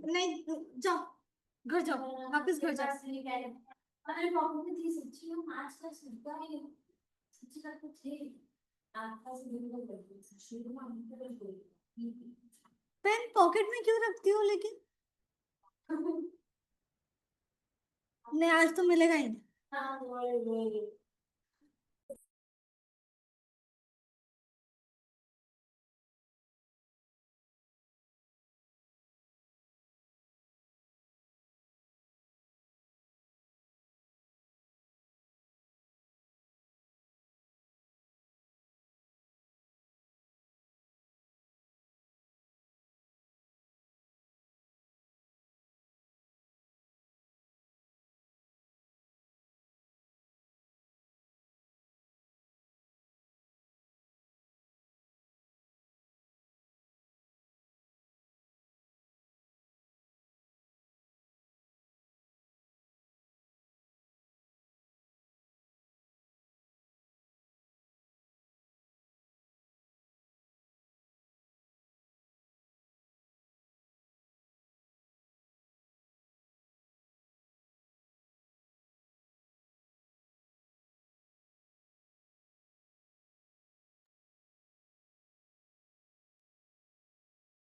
नहीं, जाओ घर जाओ, वापस घर जाओ। पेन पॉकेट में क्यों रखती हो लेकिन? नहीं, आज तो मिलेगा ही नहीं।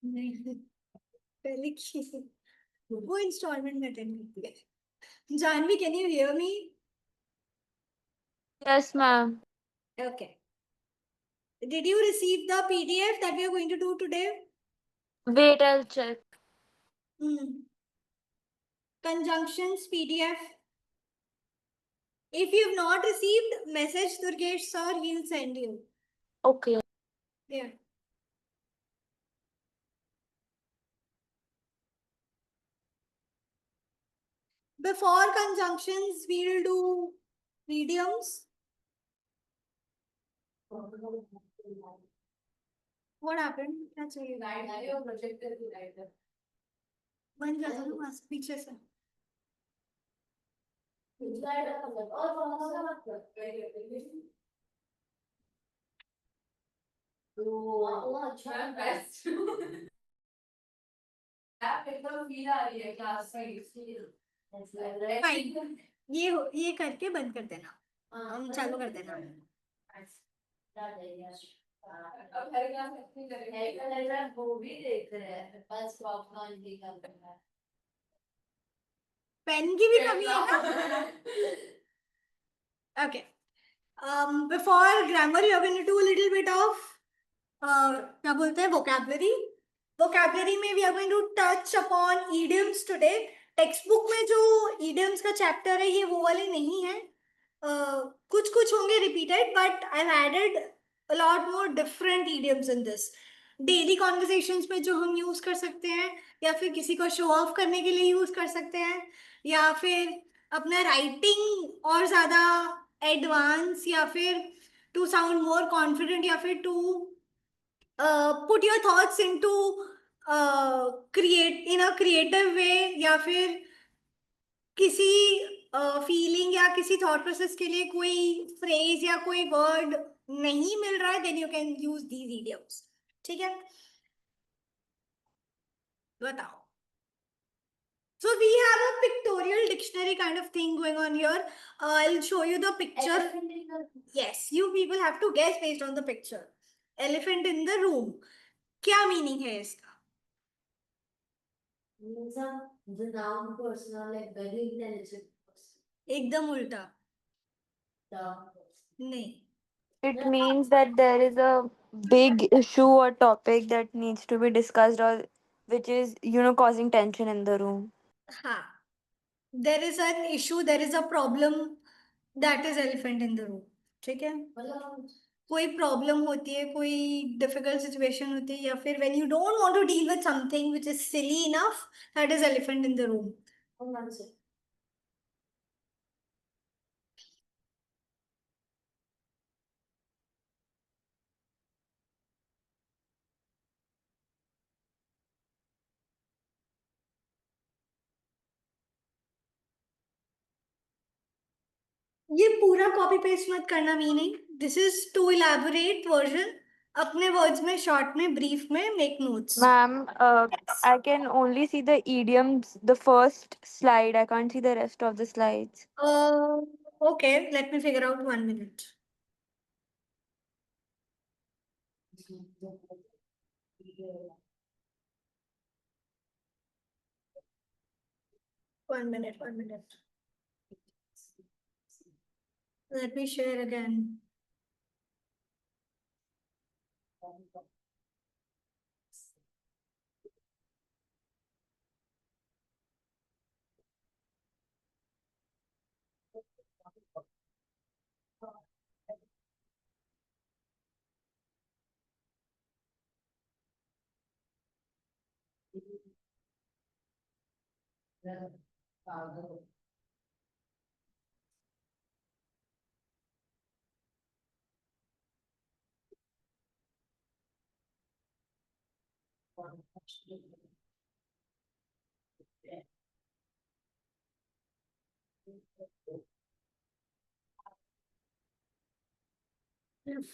नहीं, पहले की वो इंस्टॉलमेंट में अटेंड करती है। Janvi, can you hear me? Yes, ma'am. Okay. Did you receive the PDF that we are going to do today? Wait, I'll check. Conjunctions PDF. If you have not received, message Durgesh sir, he'll send you. Okay. Yeah. Before conjunctions, we'll do idioms. What happened? That's really बन जाता ना बस पीछे से। Fine. ये करके बंद कर देना, हम चालू कर देना। पेन की भी कमी है ना? Okay. Before grammar, you're going to do a little bit of क्या बोलते हैं, vocabulary. Vocabulary में we are going to touch upon idioms today. Text book में जो idioms का चैप्टर है ये वो वाले नहीं है, कुछ कुछ होंगे repeated, but I added a lot more different idioms in this. Daily conversations में जो हम यूज कर सकते हैं, या फिर किसी को शो ऑफ करने के लिए यूज कर सकते हैं, या फिर अपना राइटिंग और ज्यादा एडवांस, या फिर टू साउंड मोर कॉन्फिडेंट, या फिर to put your thoughts into create in a creative way, या फिर किसी फीलिंग या किसी थॉट प्रोसेस के लिए कोई फ्रेज या कोई वर्ड नहीं मिल रहा है, then you can use these idioms. ठीक है, बताओ। So we have a pictorial dictionary kind of thing going on here. I'll show you the picture. Yes, you people have to guess based on the picture. Elephant in the room. क्या meaning है इसका? The noun person or like very intelligent person. एकदम उल्टा। नहीं। It means that there is a big issue or topic that needs to be discussed, or which is, causing tension in the room. हाँ, there is an issue, there is a problem, that is elephant in the room. ठीक है, कोई problem होती है, कोई difficult situation होती है, या फिर when you don't want to deal with something which is silly enough, that is elephant in the room. ये पूरा कॉपी पेस्ट मत करना meaning, this is too elaborate version, अपने वर्ड्स में, शॉर्ट में, ब्रीफ में, make notes. Ma'am, I can only see the idioms, the first slide. I can't see the rest of the slides. Okay, let me figure out 1 minute. One minute, 1 minute. Let me share again.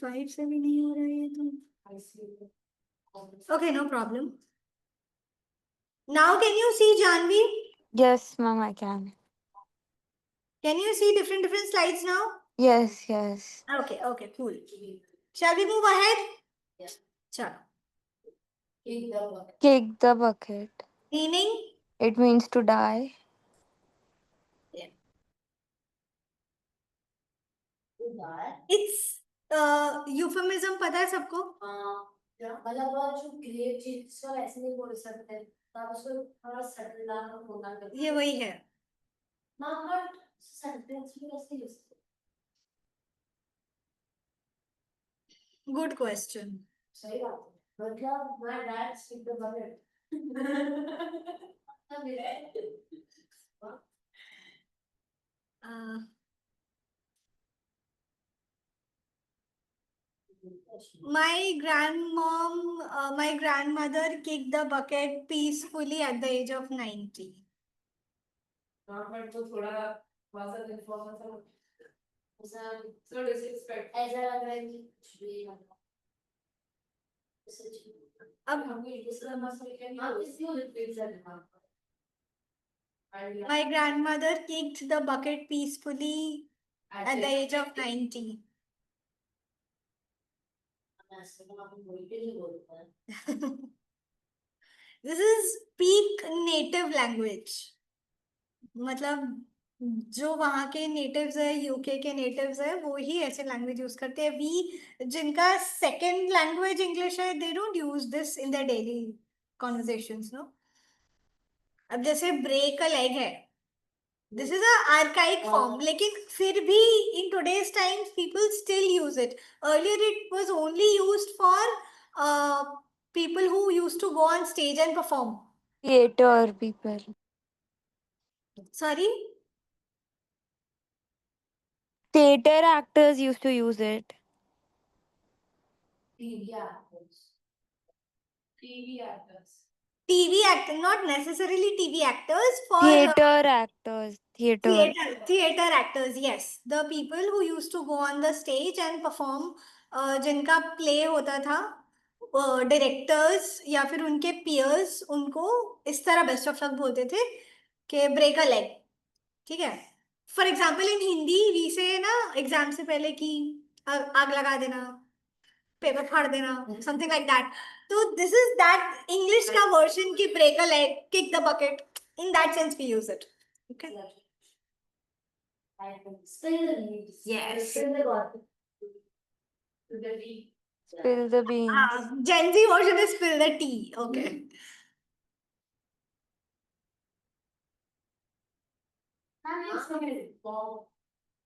Five से भी नहीं हो रहा है ये तो. Okay, no problem. Now can you see Janvi? Yes, ma'am, I can. Can you see different slides now? Yes, yes. Okay, okay, cool. Shall we move ahead? Chalo. Kick the bucket. Meaning? It means to die. Yeah. It's euphemism पता है सबको? मतलब वो जो great चीज को ऐसे नहीं बोल सकते, तब उसको थोड़ा सटल डालकर बोलना करते हैं. ये वही है. हाँ, बट सेंटेंस में ऐसे यूज करते Good question. हैं. सही बात है. मतलब my dad speak the bucket. Uh, my grandmother kicked the bucket peacefully at the age of 90. हाँ, बट तो थोड़ा वासा इन्फॉर्मेशन ऐसा थोड़ा डिसरिस्पेक्ट ऐसा लग रहा है कि कुछ भी मतलब अब हमें इसका मसला क्या है? हाँ, इसलिए रिपीट करना. my grandmother kicked the bucket peacefully at the age of 90. This is peak native language. मतलब जो वहाँ के नेटिव्स है, यूके के नेटिव्स है, वो ही ऐसे लैंग्वेज यूज करते हैं. वी जिनका सेकंड लैंग्वेज इंग्लिश है, they don't use this in their daily conversations, no. अब जैसे ब्रेक अ लेग है, this is a archaic form, लेकिन फिर भी in today's times people still use it. Earlier it was only used for people who used to go on stage and perform. Theater people. Sorry? Theater actors used to use it. TV actors. TV actors. TV actor, not necessarily TV actors, for Theater actors. Theater. theater actors, yes. The people who used to go on the stage and perform, जिनका play होता था, directors या फिर उनके piers उनको इस तरह best of luck बोलते थे कि ब्रेक अ लेग. ठीक है. For example in Hindi we say ना एग्जाम से पहले कि आग लगा देना, पेपर फाड़ देना, समथिंग लाइक दैट. तो दिस इज दैट इंग्लिश का वर्जन की break a leg, kick the bucket. In that sense we use it. Okay. Spill the leaves. Yes. Spill the water. The tea. Spill the beans. Gen Z version is spill the tea. Okay.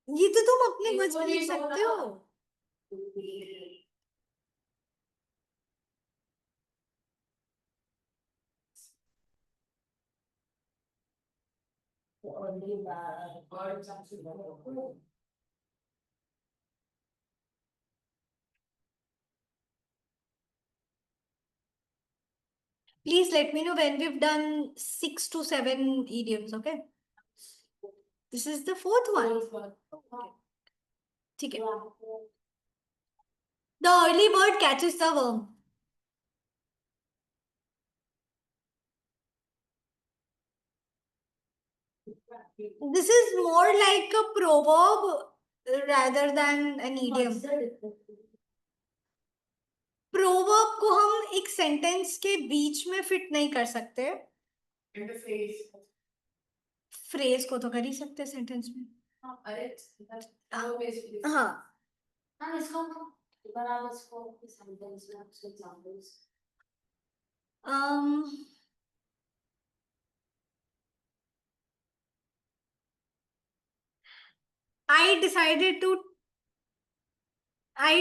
ये तो तुम अपने मर्जी में लिख सकते हो. Please let me know when we've done 6 to 7 idioms. Okay. This is the fourth one. Okay. ठीक है. The early bird catches the worm. This is more like a proverb rather than an idiom. Proverb को हम एक sentence के बीच में fit नहीं कर सकते. फ्रेज को तो कर ही सकते सेंटेंस में. हाँ. I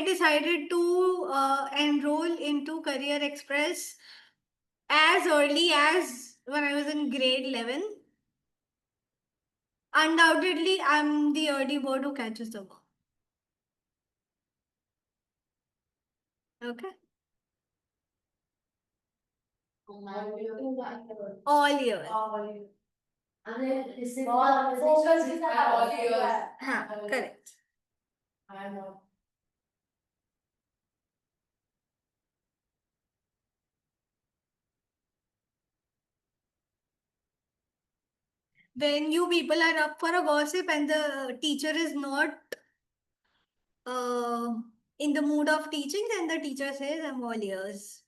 decided to enroll into Career Express as early as when I was in grade 11. Undoubtedly, I'm the early bird who catches the worm. Okay. All years. हाँ, correct. When you people are up for a gossip and the teacher is not in the mood of teaching, then the teacher says, I'm all ears.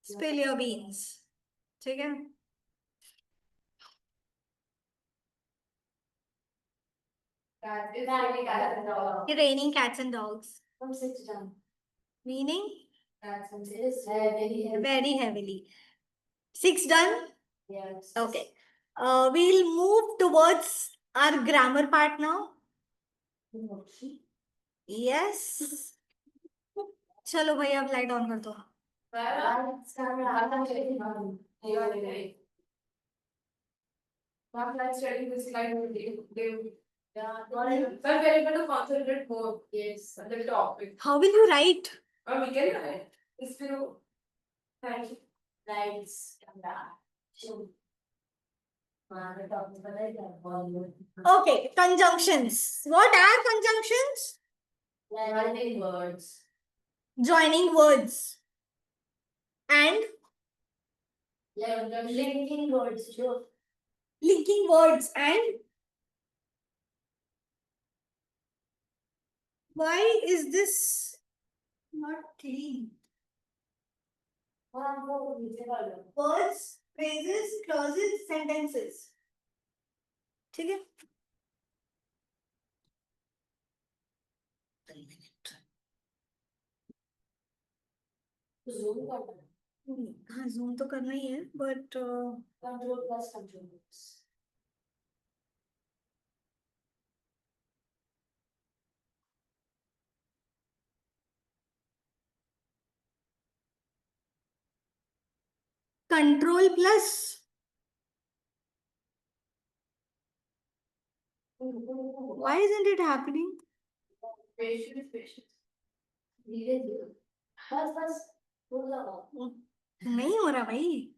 Spill your beans. ठीक है? Raining cats and dogs. Meaning? Very heavily. 6 done? Yes. Okay. We'll move towards our grammar part now. Yes. चलो भाई अब light on कर दो. But we're able to concentrate more. Yes, on the topic. How will you write? Or we can write. If you thank you. Lights, camera. Okay, conjunctions. What are conjunctions? Joining words. Joining words. And Linking words. linking words. And why is this not clean? Words, phrases, clauses, sentences. ठीक है? हाँ zoom तो करना ही है but Control plus control. control plus why isn't it happening? Patience. बस नहीं हो रहा भाई.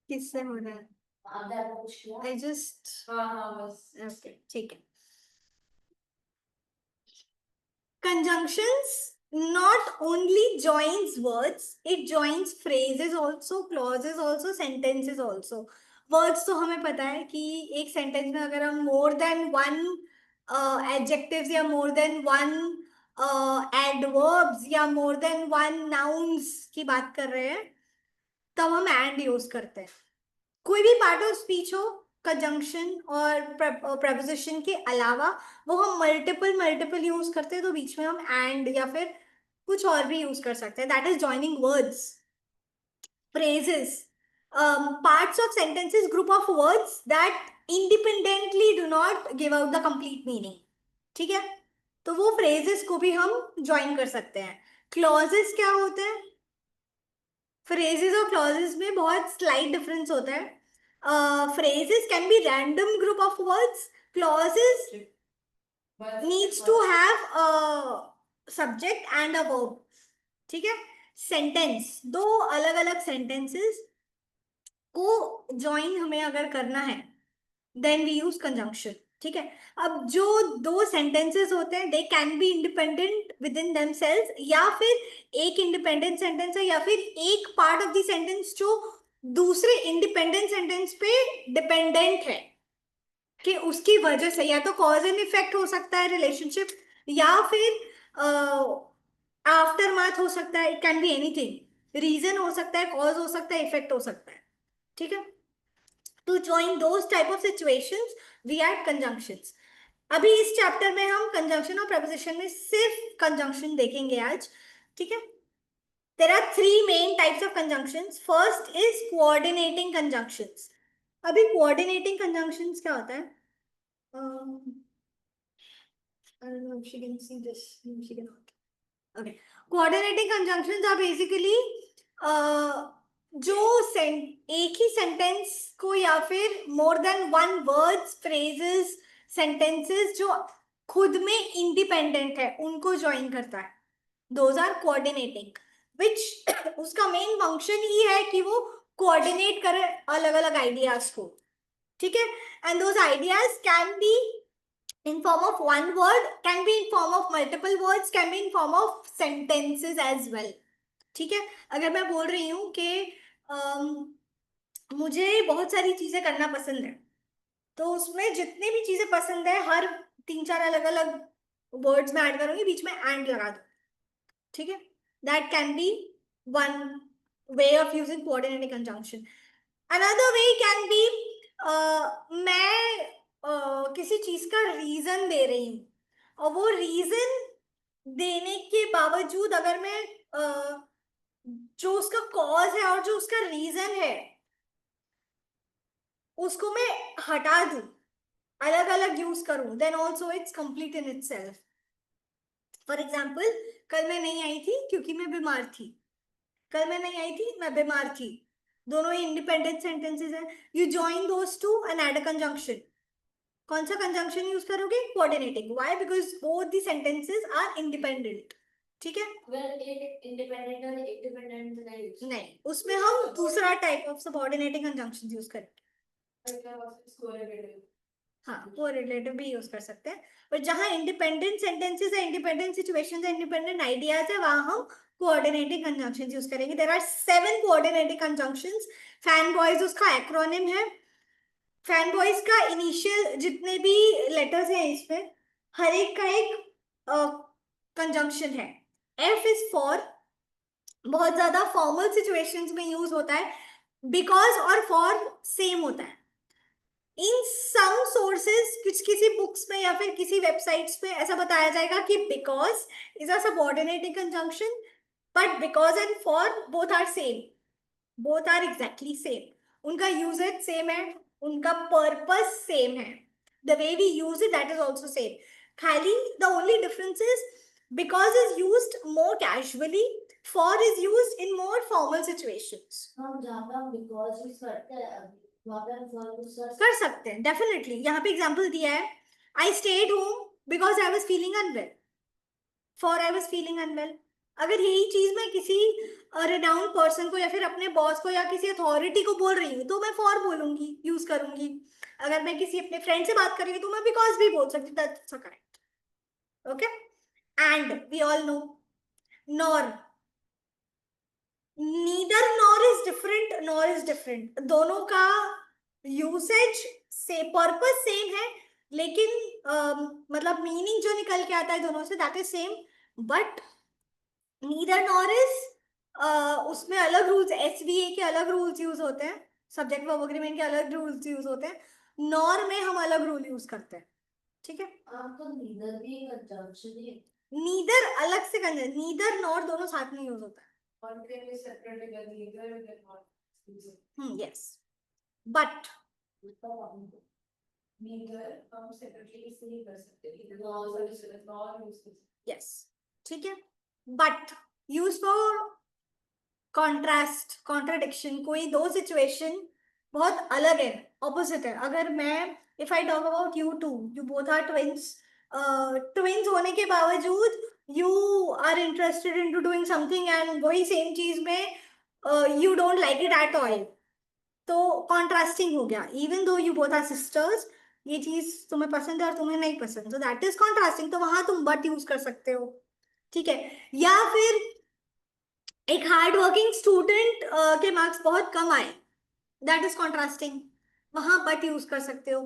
किससे हो रहा है? I just okay, ठीक है. Conjunctions not only joins words, it joins phrases also, clauses also, sentences also. Words तो हमें पता है कि एक sentence में अगर हम more than one adjectives या more than one adverbs या more than one nouns की बात कर रहे हैं तब हम and use करते हैं. कोई भी पार्ट ऑफ स्पीच हो कंजंक्शन और preposition के अलावा वो हम मल्टीपल यूज करते हैं तो बीच में हम एंड या फिर कुछ और भी यूज कर सकते हैं. That is joining words. phrases, parts of sentences, group of words that independently do not give out the complete meaning. ठीक है? तो वो phrases को भी हम ज्वाइन कर सकते हैं. clauses क्या होते हैं? phrases और clauses में बहुत slight difference होता है. Phrases can be random group of words. Clauses needs to have a subject and a verb. ठीक है? Sentence, दो अलग अलग sentences को join हमें अगर करना है देन वी यूज कंजंक्शन। ठीक है, अब जो दो सेंटेंसेस होते हैं they can be independent with in themselves, या फिर एक इंडिपेंडेंट सेंटेंस है या फिर एक पार्ट ऑफ द सेंटेंस जो दूसरे इंडिपेंडेंट सेंटेंस पे डिपेंडेंट है, कि उसकी वजह से या तो कॉज एंड इफेक्ट हो सकता है रिलेशनशिप, या फिर आफ्टर मैथ हो सकता है, it can be anything, reason हो सकता है, कॉज हो सकता है, इफेक्ट हो सकता है। ठीक है, to join those type of situations we add conjunctions. अभी इस चैप्टर में हम कंजंक्शन और प्रपोजिशन में सिर्फ कंजंक्शन देखेंगे आज। ठीक है, there are three main types of conjunctions. First is coordinating conjunctions. अभी coordinating conjunctions क्या होता है? I don't know if she can see this. No, she cannot. Okay. Coordinating conjunctions are basically जो एक ही सेंटेंस को या फिर more than one words, phrases, sentences जो खुद में इंडिपेंडेंट है उनको ज्वाइन करता है, दोज आर कोऑर्डिनेटिंग, विच उसका मेन फंक्शन ही है कि वो कोऑर्डिनेट करे अलग अलग आइडियाज को। ठीक है, and those ideas can be in form of one word, can be in form of multiple words, can be in form of sentences as well. ठीक है, अगर मैं बोल रही हूँ कि मुझे बहुत सारी चीजें करना पसंद है, तो उसमें जितनी भी चीजें पसंद है हर 3-4 अलग अलग वर्ड्स में ऐड करूंगी, बीच में एंड लगा दो। ठीक है, that can be one way of using coordinating conjunction. Another way can be मैं किसी चीज का रीजन दे रही हूँ, और वो रीजन देने के बावजूद अगर मैं जो उसका कॉज है और जो उसका रीजन है उसको मैं हटा दूं, अलग अलग यूज करूं, then also it's complete in itself. For example, कल मैं नहीं आई थी क्योंकि मैं बीमार थी, कल मैं नहीं आई थी मैं बीमार थी, दोनों ही इंडिपेंडेंट सेंटेंसेस हैं। You join those two and add a conjunction. कौन सा कंजंक्शन यूज करोगे? Coordinating. Why? Because both the sentences are independent. ठीक है, एक इंडिपेंडेंट और एक डिपेंडेंट नहीं, उसमें हम दूसरा type of subordinating conjunction use करेंगे। हाँ, कोरिलेटिव भी यूज कर सकते हैं, पर जहां इंडिपेंडेंट सेंटेंसेस है, इंडिपेंडेंट सिचुएशंस है, इंडिपेंडेंट आइडियाज है, वहां हम कोऑर्डिनेटिंग कंजंक्शंस यूज करेंगे। There are 7 coordinating conjunctions. Fan boys उसका एक्रोनिम है। फैन बॉयज का इनिशियल जितने भी लेटर्स हैं इसमें, हर एक का एक कंजंक्शन है। एफ इज फॉर, बहुत ज्यादा फॉर्मल सिचुएशंस में यूज होता है, बिकॉज और फॉर सेम होता है। इन सम सोर्सेज, किसी बुक्स में या फिर किसी वेबसाइट्स पे ऐसा बताया जाएगा कि because is a subordinating conjunction, but because and for both are same, both are exactly same, उनका यूजेज सेम है, उनका पर्पस सेम है, the way we use it that is also same. खाली the only difference is because is used more casually, for is used in more formal situations. हम जहाँ पे हम because use करते हैं वहाँ पे हम फॉर यूज कर सकते हैं डेफिनेटली। यहाँ पे एग्जांपल दिया है, I stayed home because I was feeling unwell, for I was feeling unwell. अगर यही चीज मैं किसी रिनाउंड पर्सन को या फिर अपने बॉस को या किसी अथॉरिटी को बोल रही हूँ तो मैं फॉर बोलूंगी, यूज करूंगी। अगर मैं किसी अपने फ्रेंड से बात कर रही हूँ तो मैं बिकॉज भी बोल सकती हूँ, that's correct. Okay, and we all know nor, neither nor is different, nor is different, दोनों का यूसेज से पर्पस सेम है, लेकिन मतलब मीनिंग जो निकल के आता है दोनों say that is same, but neither nor is उसमें अलग रूल्स, एसवीए के अलग रूल्स यूज होते हैं, सब्जेक्ट वर्ब एग्रीमेंट के अलग रूल्स यूज होते हैं, नॉर में हम अलग रूल यूज करते हैं। ठीक है, आपको नीदर भी कंजंक्शन है नीदर अलग से कंजंक्शन, नीदर नॉर दोनों साथ में यूज होता है। और फिर भी सेपरेट कर neither with not yes, but neither हम सेपरेटली इससे नहीं कर सकते, नॉर यूज कर सकते। यस, ठीक है, but use for contrast, contradiction, कोई दो सिचुएशन बहुत अलग है, ऑपोजिट है। अगर मैं, if I talk about you two, you both are twins, twins होने के बावजूद you are interested in to doing something and वही सेम चीज में you don't like it at all, तो कॉन्ट्रास्टिंग हो गया, even though you both are sisters, ये चीज तुम्हें पसंद है और तुम्हें नहीं पसंद, तो दैट इज कॉन्ट्रास्टिंग, तो वहां तुम बट यूज कर सकते हो, ठीक है। या फिर एक हार्ड वर्किंग स्टूडेंट के मार्क्स बहुत कम आए, दैट इज कॉन्ट्रास्टिंग, वहां बट यूज कर सकते हो।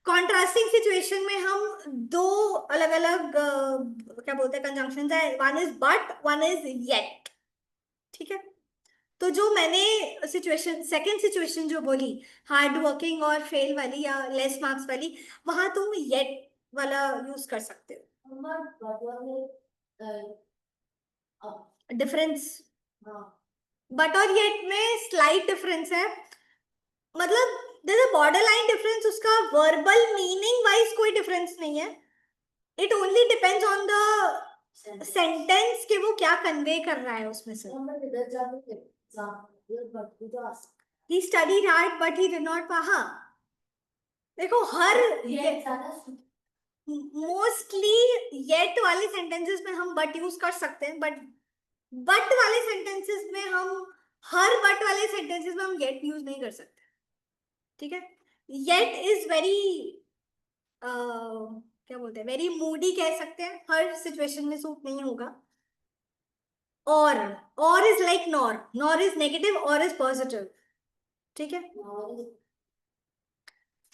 कॉन्ट्रास्टिंग सिचुएशन में हम दो अलग अलग क्या बोलते हैं कंजंक्शन है, one is but, one is yet, ठीक है। तो जो मैंने सिचुएशन, सेकंड सिचुएशन जो बोली हार्ड वर्किंग और फेल वाली या लेस मार्क्स वाली, वहां तुम येट वाला यूज कर सकते हो। डिफरेंस, बट और येट में स्लाइट डिफरेंस है, मतलब there a border line difference, उसका वर्बल मीनिंग वाइज कोई डिफरेंस नहीं है, it only depends on the sentence कि वो क्या कन्वे कर रहा है उसमें से। He studied hard but he did not pass, हाँ देखो हर मोस्टली येट वाले सेंटेंसेस में हम बट यूज कर सकते हैं, बट वाले सेंटेंसेस में हम, हर बट वाले सेंटेंसेस में हम येट यूज नहीं कर सकते, ठीक है। येट इज वेरी क्या बोलते हैं, वेरी मूडी कह सकते हैं, हर सिचुएशन में सूट नहीं होगा। और is like nor, nor is negative, और इज पॉजिटिव, ठीक है।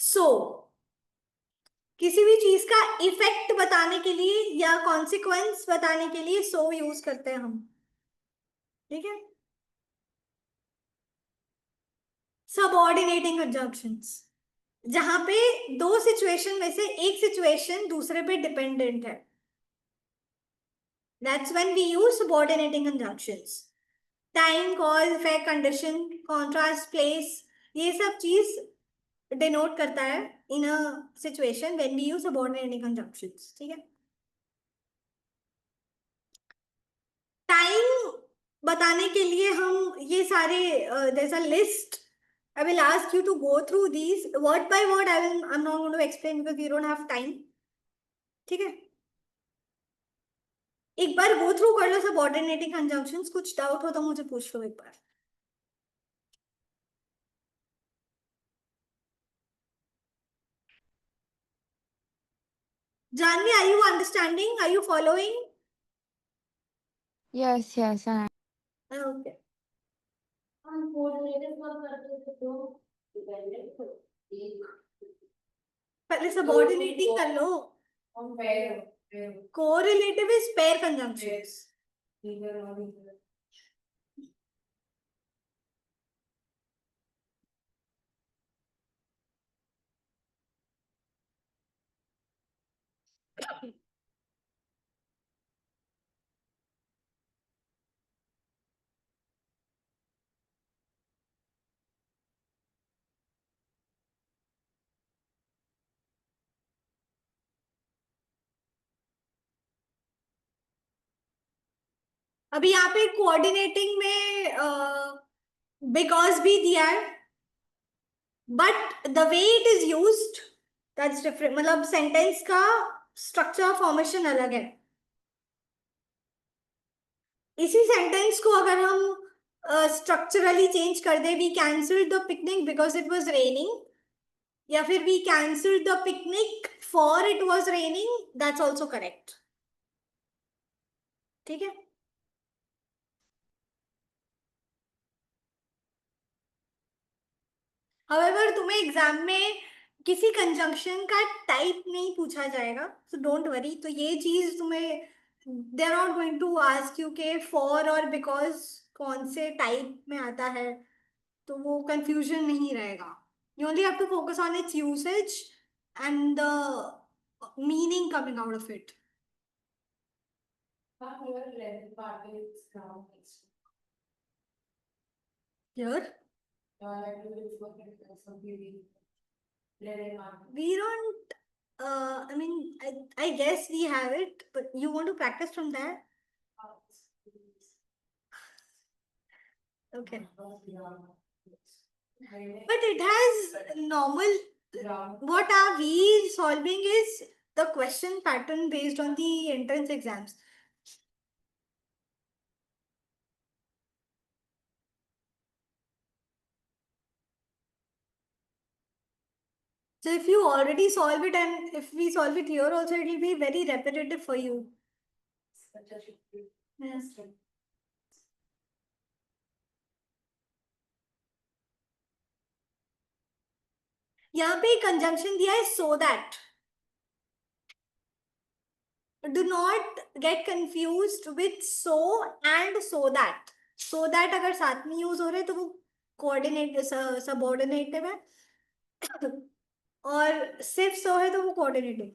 सो किसी भी चीज का इफेक्ट बताने के लिए या कॉन्सिक्वेंस बताने के लिए सो यूज करते हैं हम, ठीक है। सबऑर्डिनेटिंग कंजंक्शंस, जहां पे दो सिचुएशन में से एक सिचुएशन दूसरे पे डिपेंडेंट है, that's when we use subordinating conjunctions. Time, cause, effect, condition, contrast, place, ये सब चीज डिनोट करता है in a situation when we use subordinating conjunctions, ठीक है। टाइम बताने के लिए हम ये सारे there's a list, I will ask you to go through these word by word, I'm not going to explain because we don't have time, ठीक है। एक बार गो थ्रू कर लो सबऑर्डिनेटिंग कंजंक्शंस, कुछ डाउट हो तो मुझे पूछ लो एक बार। Jahnavi, are you understanding, are you following? Yes, yes, I Okay, हम कोऑर्डिनेटर कब करते थे तो डिपेंडेंट एक पहले सबऑर्डिनेटिंग कर लो। हम पैर correlative is pair conjunctions, figure और फिगर अभी यहाँ पे कोऑर्डिनेटिंग में बिकॉज भी दिया है, but the way it is used that's different, मतलब सेंटेंस का स्ट्रक्चर फॉर्मेशन अलग है। इसी सेंटेंस को अगर हम स्ट्रक्चरली चेंज कर दे, we cancelled the picnic because it was raining, या फिर we cancelled the picnic for it was raining, that's also correct, ठीक है। However, तुम्हें एग्जाम में किसी कंजंक्शन का टाइप नहीं पूछा जाएगा, सो डोंट वरी, तो ये चीज तुम्हें they are not going to ask you के फॉर और बिकॉज कौन से टाइप में आता है, तो वो कंफ्यूजन नहीं रहेगा। You only have to focus on its usage and the meaning coming out of it. का figure level part is ground Here we don't I mean I guess we have it, but you want to practice from there? Okay, but it has normal, what are we solving is the question pattern based on the entrance exams. So if you already solve it and if we solve it here also, it will be very repetitive for you. Yes. यहाँ पे conjunction दिया है so that. Do not get confused with so and so that. So that अगर साथ में use हो रहे हैं तो वो कोऑर्डिनेट सबऑर्डिनेटिव है और सिर्फ so है तो वो coordinative.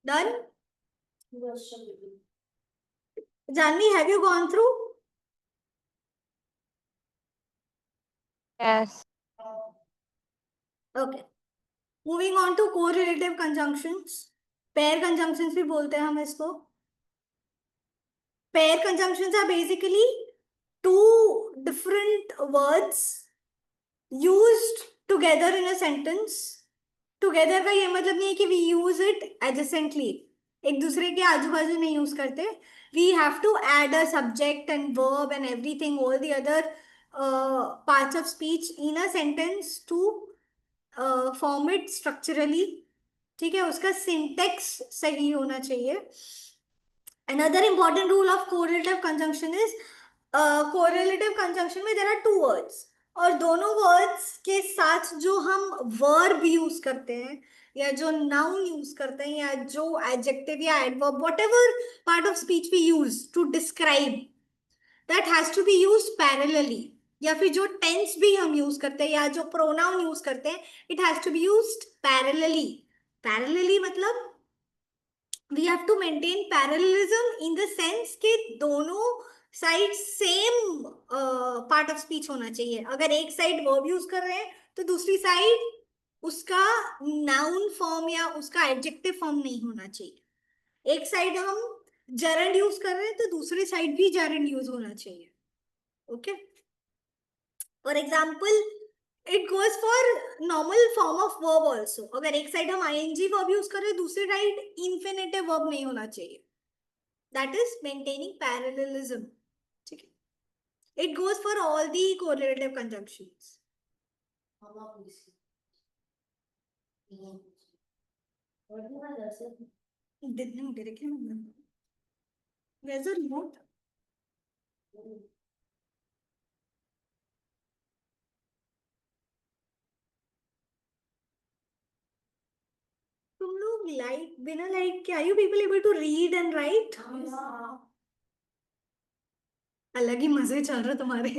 Done? Janvi, have you gone through? Yes. Okay. Moving on to correlative conjunctions. Pair conjunctions भी बोलते हैं हम इसको. Pair conjunctions are basically two different words used together in a sentence. Together का ये मतलब नहीं है कि we use it adjacently. एक दूसरे के आजू बाजू नहीं यूज करते. We have to add a subject and verb and everything, all the other parts of speech in a sentence to form it structurally. ठीक है, उसका syntax सही होना चाहिए. Another important rule of correlative conjunction is correlative conjunction में there are two words और दोनों words के साथ जो हम verb use करते हैं या जो noun use करते हैं या जो adjective या adverb whatever part of speech we use to describe that has to be used parallelly. या फिर जो tense भी हम use करते हैं या जो pronoun use करते हैं it has to be used parallelly. Parallelly मतलब we have to maintain parallelism in the sense कि दोनों side same part of speech होना चाहिए. अगर एक साइड वर्ब यूज कर रहे हैं तो दूसरी साइड उसका नाउन फॉर्म या उसका एडजेक्टिव फॉर्म नहीं होना चाहिए. एक साइड हम जरंड यूज कर रहे हैं तो दूसरी साइड भी जरंड यूज होना चाहिए. Okay, for example it goes for normal form of verb also. अगर एक साइड हम आईएनजी वर्ब यूज कर रहे हैं दूसरी साइड इंफिनिटिव वर्ब नहीं होना चाहिए. That is maintaining parallelism. ठीक है, it goes for all the correlative conjunctions. Where's the remote? तुम लोग लाइट बिना लाइट के, are you people able to read and write? अलग ही मजे चल रहे तुम्हारे.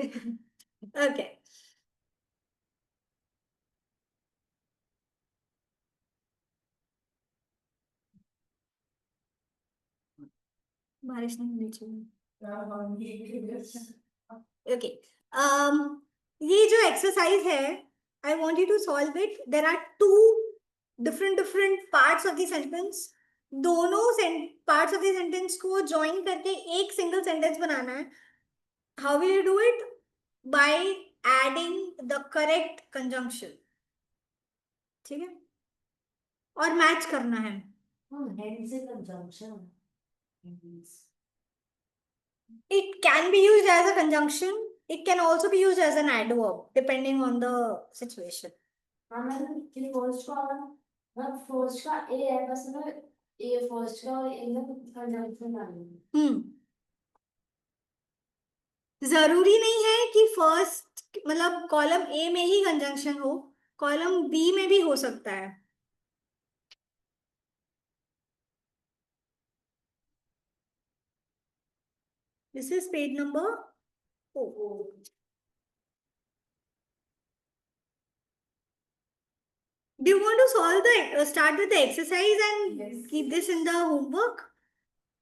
ओके, बारिश नहीं होनी चाहिए. ओके, ये जो एक्सरसाइज है I want you to solve it. There are two different parts of the sentence. दोनों पार्ट्स ऑफ द सेंटेंस को ज्वाइन करके एक सिंगल सेंटेंस बनाना है. How will you do it? By adding the correct conjunction. ठीक है, और match करना है. It can be used as a conjunction. It can also be used as an adverb depending on the situation. First का ए है बस ना, ए first का एकदम कंजंक्शन डालना. जरूरी नहीं है कि फर्स्ट मतलब कॉलम ए में ही कंजंक्शन हो, कॉलम बी में भी हो सकता है. This is page number 4. Do you want to solve the start with the exercise and Yes. keep this in the homework?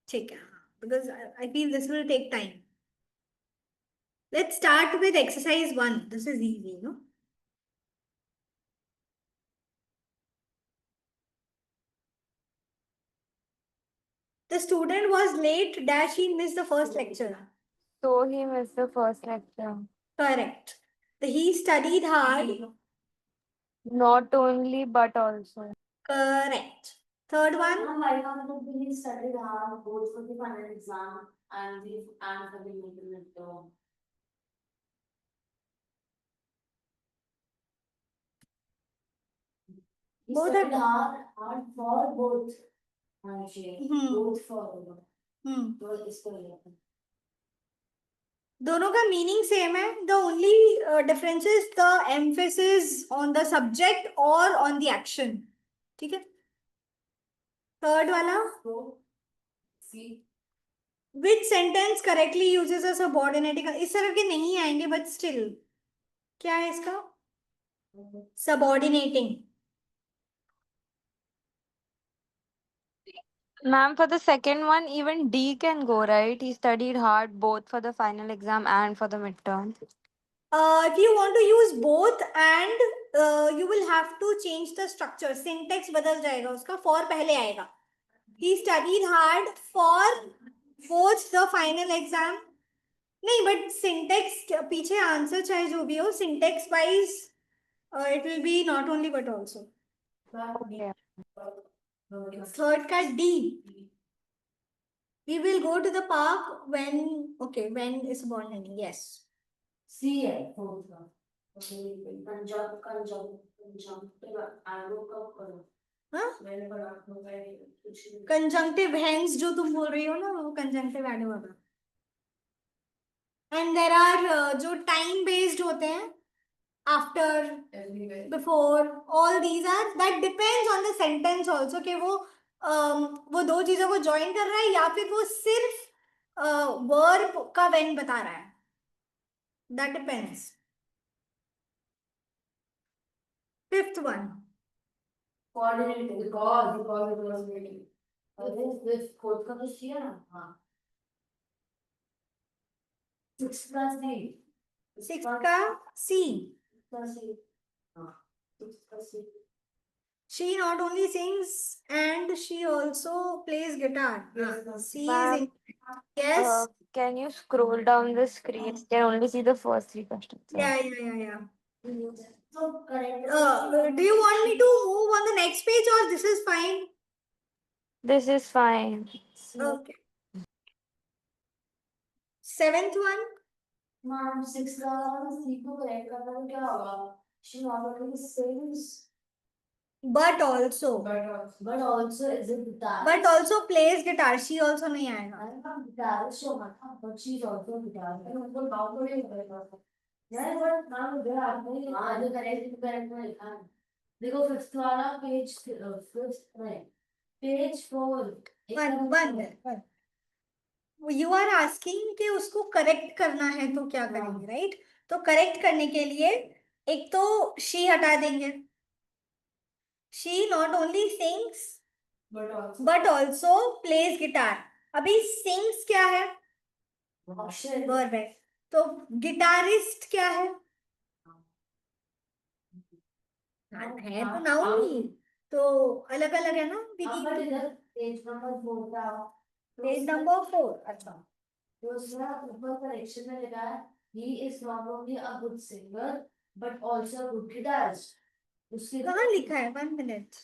ठीक है, because I feel this will take time. Let's start with exercise 1. This is easy, no? The student was late dash he missed the first lecture. So he missed the first lecture. Correct. He studied hard Not only but also. Correct. Third one. Why can't we study hard both for the final exam and for the midterm? We Both studied are- hard for both. Actually, Hmm. both for Hmm. both is correct. दोनों का meaning same है. The only difference is the emphasis on the subject और on the action. ठीक है. Third वाला. So, see, which sentence correctly uses a subordinating. इस तरह के नहीं आएंगे बट स्टिल क्या है इसका. Subordinating. Ma'am, for the second one, even D can go, right? He studied hard both for the final exam and for the midterm. If you want to use both and you will have to change the structure. Syntax बदल जाएगा उसका. For पहले आएगा. He studied hard for both the final exam. नहीं but syntax पीछे answer चाहे जो भी हो syntax wise it will be not only but also. Okay. Third का D. We will go to the park when when is born ending. Yes. see it. Conjunctive. I woke up. हाँ. मैंने पढ़ा कुछ नहीं. कंजंक्टिव हेंस जो तुम बोल रही हो ना वो कंजंक्टिव एड होगा. एंड देर आर जो टाइम बेस्ड होते हैं after Everywhere. Before all these are that depends on the sentence also कि वो दो चीजों को ज्वाइन कर रहा है या फिर वो सिर्फ वर्ब का वेन बता रहा है. That depends. Fifth one. Coordinating because it was waiting. This code का कुछ किया ना. हाँ. 6 plus 3. सिक्स का सी. Plus 8. हाँ. 6 plus 8. She not only sings and she also plays guitar. Yes. C is Ma'am, in. Yes. Can you scroll down the screen? I can only see the first three questions. Yeah. So correct. Do you want me to move on the next page or this is fine? This is fine. Okay. Seventh one. Ma'am, 6 का 3 को correct करना तो क्या होगा? She not only sings But also. but also is a guitar. But also plays guitar. She also नहीं आएगा. I'm not guitarist so much, but she's also a guitarist. And उनको गाँव को नहीं करेगा. यार but नाम उधर आता है. हाँ जो correct में लिखा है. देखो fifth वाला fifth में page 4. One. You are asking कि उसको करेक्ट करना है तो क्या करेंगे राइट. तो करेक्ट करने के लिए एक तो she हटा देंगे. She not only sings but also plays guitar. अभी sings क्या है. Option. वर्ब है. तो गिटारिस्ट क्या है. है तो नाउन ही. तो अलग अलग है ना. अब इधर page number 4 का पेज नंबर 4. अच्छा. तो उसमें ऊपर करेक्शन में लिखा है he is not only a good singer but also a good guitarist. उसके कहाँ लिखा है. 1 minute.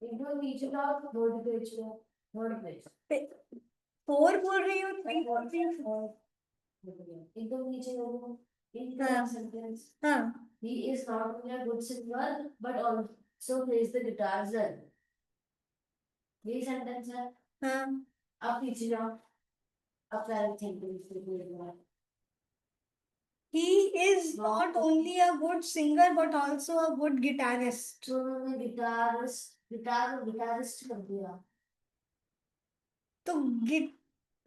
एकदम नीचे का थर्ड पेज में थर्ड पेज 4 बोल रही हो. 3 बोल रही हो. एकदम नीचे देखो in हाँ. the sentence हाँ. he is not only a good singer but also plays the guitar as well. ये सेंटेंस है. हाँ. अब पीछे जाओ. अब पहले सेंटेंस देखो. He is not only a good singer but also a good guitarist. तो उन्होंने गिटारिस्ट कर दिया. तो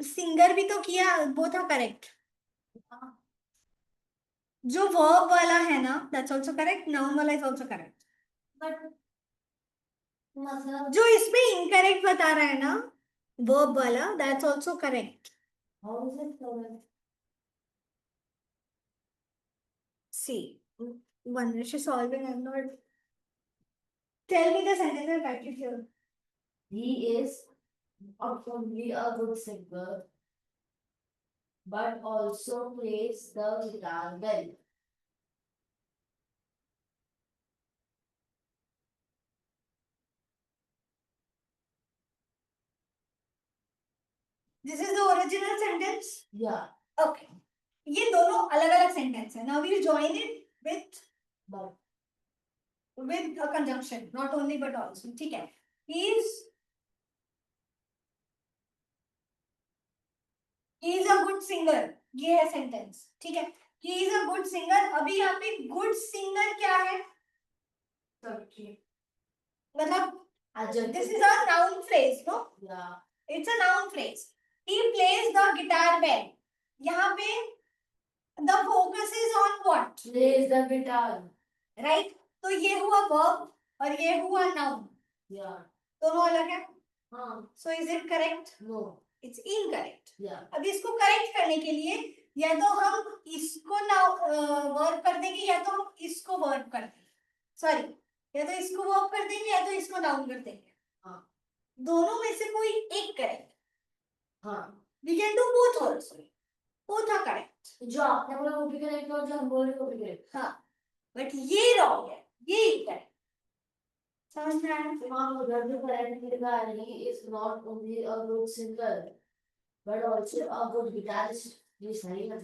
सिंगर भी तो किया. वो था करेक्ट. जो वर्ब वाला है ना दैट्स आल्सो करेक्ट. नाउन वाला इज आल्सो करेक्ट. बट मतलब जो इसमें इनकरेक्ट बता रहा है ना वर्ब वाला that's also correct. how is it correct? See, one is solving. I'm not. Tell me the sentence and write it here. He is not only a good singer but also plays the guitar well. This is the original sentence. Yeah. Okay. ये दोनों अलग-अलग sentence है. Now we'll join it with But. a conjunction, not only but also. ठीक है. He is a good singer. ये है sentence. ठीक है. He is a good singer. अभी यहाँ पे good singer क्या है? मतलब this is a noun phrase, no? Yeah. It's a noun phrase. He plays the guitar well. यहाँ पे the focus is on what? Plays the guitar. Right? तो ये हुआ verb और ये हुआ noun. Yeah. दोनों अलग है. हाँ. So is it correct? No. It's incorrect. Yeah. अब इसको करेक्ट करने के लिए या तो हम इसको वर्ब कर देंगे या तो हम इसको वर्ब कर देंगे. सॉरी, या तो इसको वर्ब कर देंगे या तो इसको नाउन कर देंगे. हाँ. दोनों में से कोई एक करेक्ट. हाँ. We can do both also. Both are correct. जो आपने बोला वो भी करेक्ट और जो हम बोल रहे हैं वो भी करेक्ट. हाँ. But ये wrong है. ये incorrect. समझ में आया? हाँ, उधर भी करेक्ट लिखा है. He is not only a good singer but also a good guitarist. ये सही है.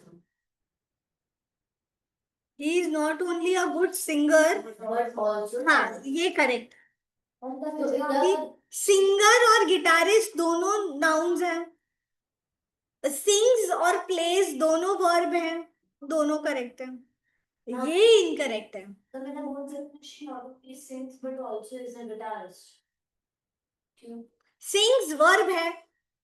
He is not only a good singer. But also. हाँ, ये correct. तो इधर सिंगर और गिटारिस्ट दोनों नाउन्स हैं. सिंग्स और प्लेस दोनों वर्ब हैं. दोनों करेक्ट हैं. ये इनकरेक्ट है. तो मैंने बोल सकती हूँ she not only sings but also is a guitarist. क्यों? सिंग्स वर्ब है,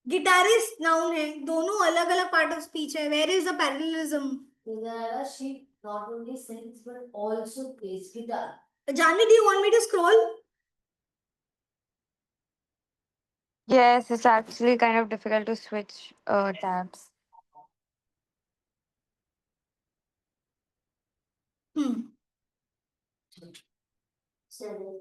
गिटारिस्ट नाउन है. दोनों अलग अलग पार्ट ऑफ स्पीच है. Where is the parallelism? इधर she not only sings but also plays guitar. Janvi, do you want me to scroll? Yes, it's actually kind of difficult to switch tabs. Seven.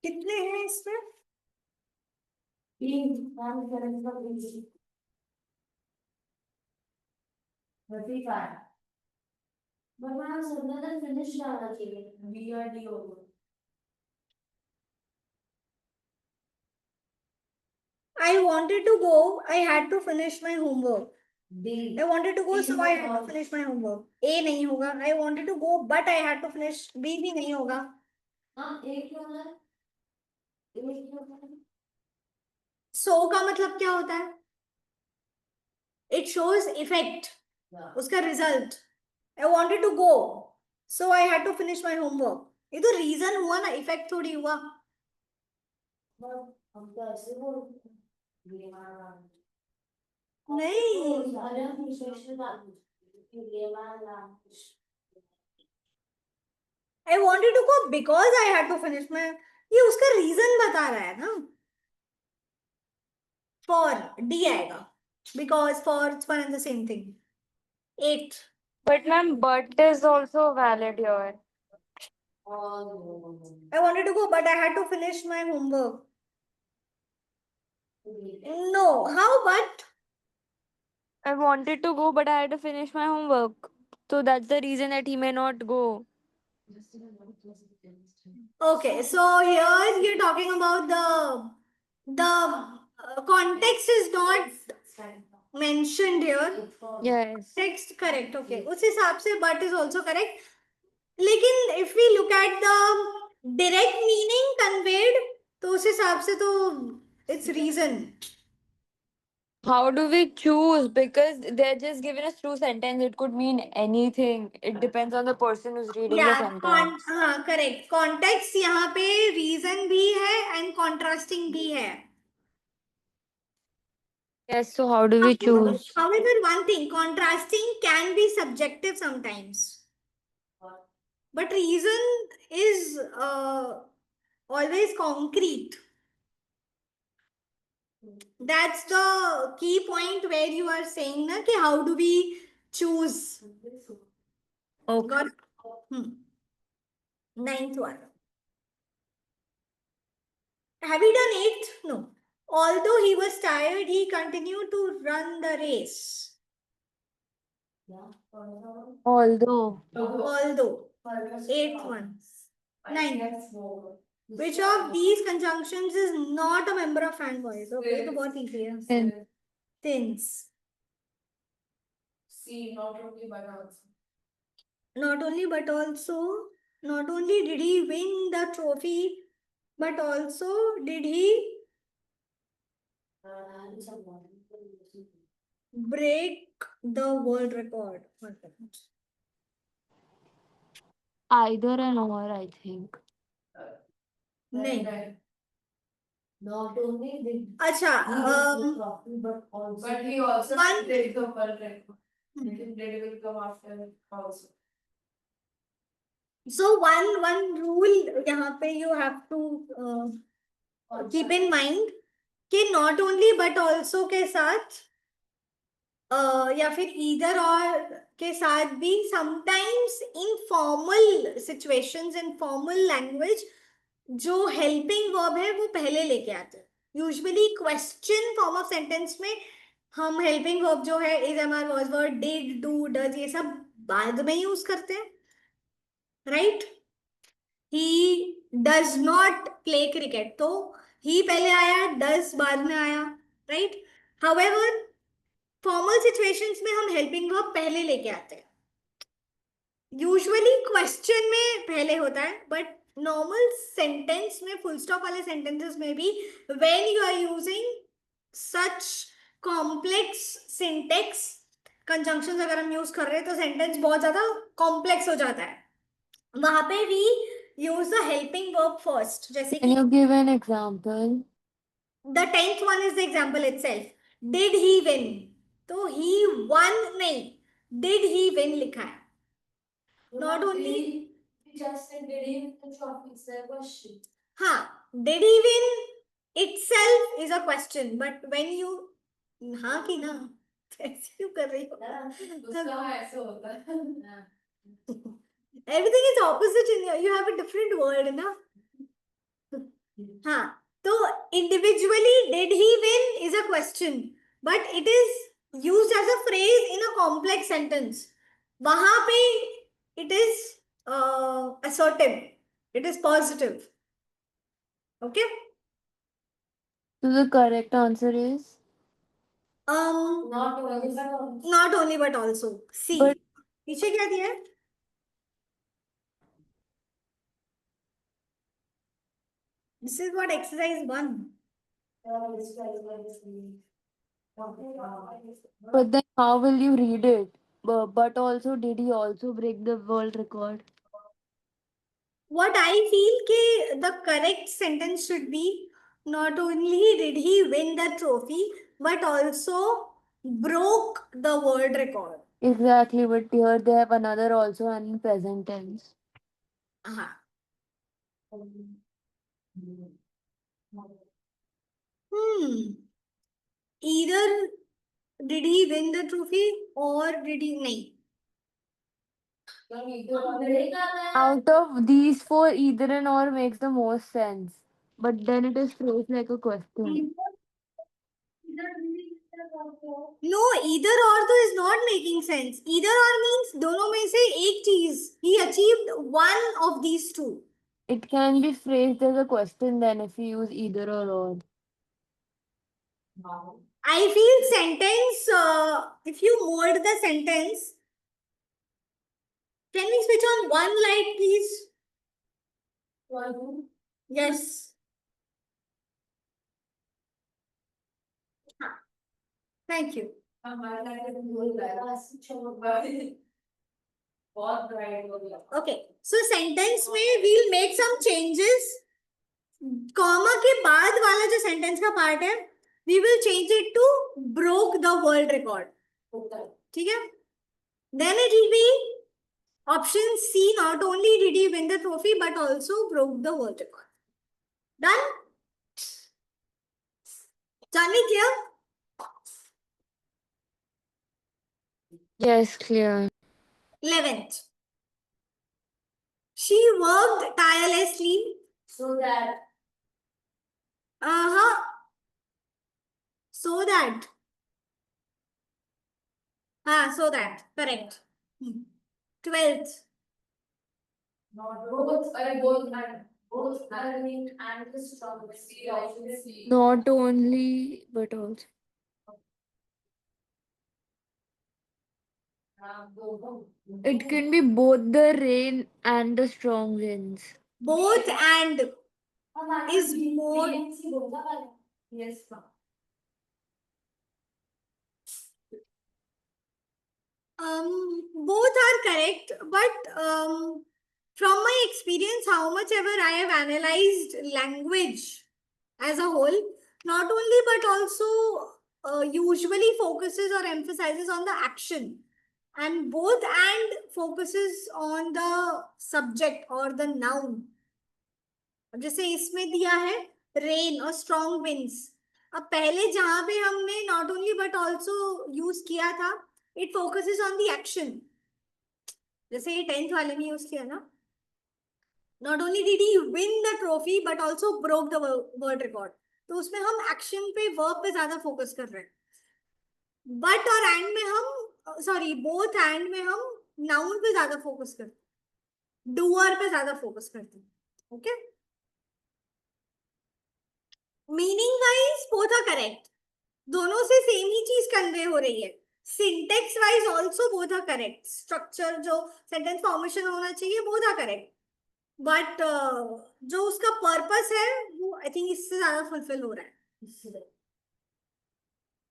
कितने हैं इसमें? तीन. One seven का three. 35. But ma'am सबने तो finish डाला चाहिए. B और D होगा. I wanted to go. I had to finish my homework. D. I wanted to go, so I had to finish my homework. A नहीं होगा. I wanted to go, but I had to finish. B भी नहीं होगा. हाँ, एक क्यों है? एक क्यों है? So का मतलब क्या होता है? It shows effect. Yeah. उसका result. I wanted to go, so I had to finish my homework. ये तो reason हुआ ना, effect थोड़ी हुआ. हम तो ऐसे बोलते हैं. नहीं. अरे हम विशेषण बात ये माना. I wanted to go because I had to finish my. ये उसका reason बता रहा है ना. For D आएगा. Because for it's one and the same thing. 8. But ma'am, but is also valid here. I wanted to go, but I had to finish my homework. No. How but? I wanted to go, but I had to finish my homework. So that's the reason that he may not go. Okay, so here you're talking about the context is not mentioned here. Yes. Text correct. Okay. उस हिसाब से but is also correct. लेकिन if we look at the direct meaning conveyed, तो उस हिसाब से तो it's reason. How do we choose? Because they're just given a true sentence. It could mean anything. It depends on the person who's reading the sentence. हाँ correct. Context यहाँ पे reason भी है and contrasting भी है. Yes, so how do we choose? However, one thing, contrasting can be subjective sometimes. But reason is always concrete. That's the key point where you are saying na, कि how do we choose? Okay. Got ninth one. Have we done eighth? No. Although he was tired, he continued to run the race. Although. Although. Eighth one. Ninth. Which of these conjunctions is not a member of fan voice? Okay, तो बहुत easy है. Thin. Thins. See, not only but also. Not only but also, not only did he win the trophy, but also did he break the world record. One second. Either and or, I think. नहीं. Not only did अच्छा, he win the trophy, but he also One- did the world record. It will come after also. so one rule यहाँ पे you have to keep in mind कि not only but also के साथ या फिर either और के साथ भी sometimes in formal situations in formal language जो helping verb है वो पहले लेके आते हैं. Usually question form of sentence में हम helping verb जो है is am are was were did do does ये सब बाद में यूज करते हैं, right? He does not play cricket. तो he पहले आया, does बाद में आया, right? However, formal situations में हम helping verb पहले लेके आते हैं. Usually question में पहले होता है, but normal sentence में full stop वाले sentences में भी when you are using such complex syntax conjunctions अगर हम use कर रहे हैं तो sentence बहुत ज़्यादा complex हो जाता है. वहाँ पे we use the helping verb first. जैसे Can कि you give an example? the 10th one is the example itself. Did he win? तो he won नहीं, did he win लिखा है. Not only he just said did he win the trophy? It's a question. हाँ, did he win itself is a question, but when you हाँ कि ना ऐसे क्यों कर रही हो? उसका ऐसे होता है. Everything is opposite in you. You have a different word, ना? हाँ, तो individually did he win is a question, but it is used as a phrase in a complex sentence. वहाँ पे it is assertive. It is positive. Okay? So the correct answer is? Not only but also. Not only but also. C. But- पीछे क्या दिया है? This is what exercise 1. But then how will you read it? But also, did he also break the world record? What I feel कि the correct sentence should be not only did he win the trophy, but also broke the world record. Exactly, but here they have another also and in present tense. हाँ. Either did he win the trophy or did he नहीं. Out of these four, either and or makes the most sense. But then it is phrased like a question. No, either or तो is not making sense. Either or means दोनों में से एक चीज. He achieved one of these two. It can be phrased as a question then if you use either or. I feel sentence, if you mold the sentence, can we switch on one light, please? Yes. Thank you. Okay. So sentence में we'll make some changes. Comma के बाद वाला जो sentence का part है, we will change it to broke the world record. ठीक है? Then it will be option C. Not only did he win the trophy, but also broke the world record. Done? Johnny, clear? Yes, clear. 11th. She worked tirelessly. So that Uh-huh. So that. So that. Correct. 12th. not both, both both learning and the strongest. Not only, but also. It can be both the rain and the strong winds. Both and is more. Yes, ma'am. Both are correct, but from my experience, how much ever I have analyzed language as a whole, not only but also usually focuses or emphasizes on the action, and both and focuses on the subject or the noun. अब जैसे इसमें दिया है rain और strong winds. अब पहले जहां पे हमने not only but also use किया था, it focuses on the action. जैसे ये 10th वाले में यूज किया ना, not only did he win the trophy but also broke the world record. तो उसमें हम एक्शन पे, वर्ब पे ज्यादा फोकस कर रहे हैं. बट और एंड में हम, सॉरी, बोथ एंड में हम नाउन पे ज्यादा फोकस करते हैं, डूअर पे ज्यादा फोकस करते हैं. Okay, meaning wise both are correct. दोनों से सेम ही चीज कन्वे हो रही है. Syntax wise also both are correct. Structure, जो सेंटेंस फॉर्मेशन होना चाहिए, बोथ आर करेक्ट. बट जो उसका पर्पस है वो आई थिंक इससे ज्यादा फुलफिल हो रहा है.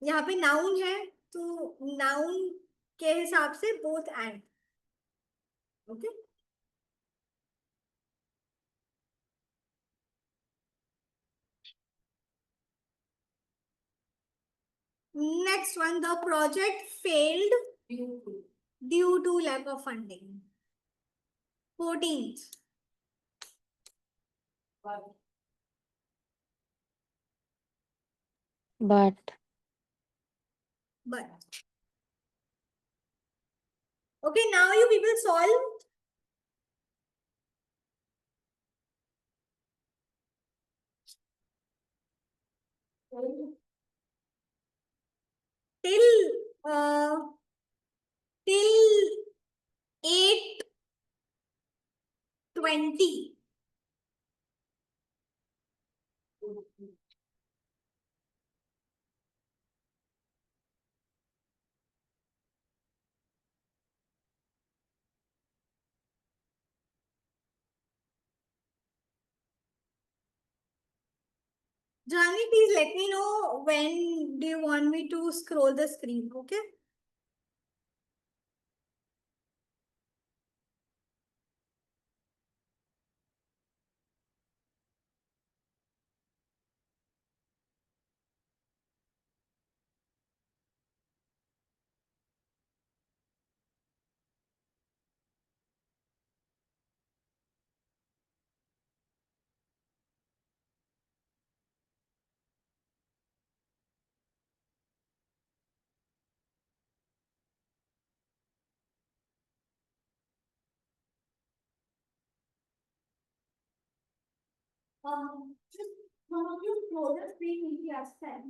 यहाँ पे नाउन है तो नाउन के हिसाब से both and. Okay, next one, the project failed due to lack of funding. 14th. But But okay, now you people solve. Till uh, till 8:20. Jani, please let me know when do you want me to scroll the screen, okay? Just one of you scroll the screen, maybe ask them.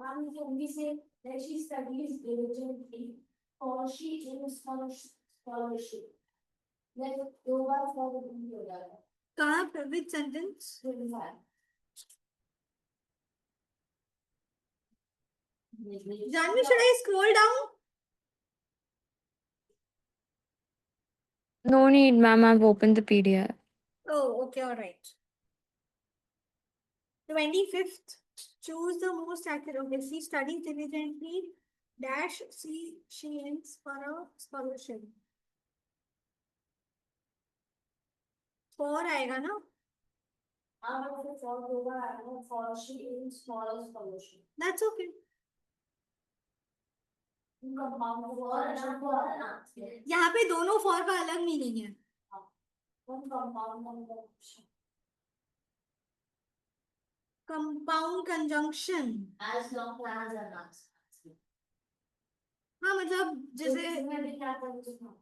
ma'am, you can only say that she studies diligently or she aims for scholarship. Like, yoga for yoga. कहाँ पे which sentence? 25. Janvi, should I scroll down? No need, ma'am. I've opened the PDF. Oh, okay, all right. 25th. Choose the most accurate. Okay, she studies diligently. Dash she aims for a scholarship. For आएगा ना? I'm going to for yoga and for she aims for a scholarship. That's okay. Compound for and for. यहाँ पे दोनों for का अलग meaning है. One compound conjunction. Compound conjunction. As long as an answer. हाँ मतलब जैसे मैं भी क्या करूँ उसमें?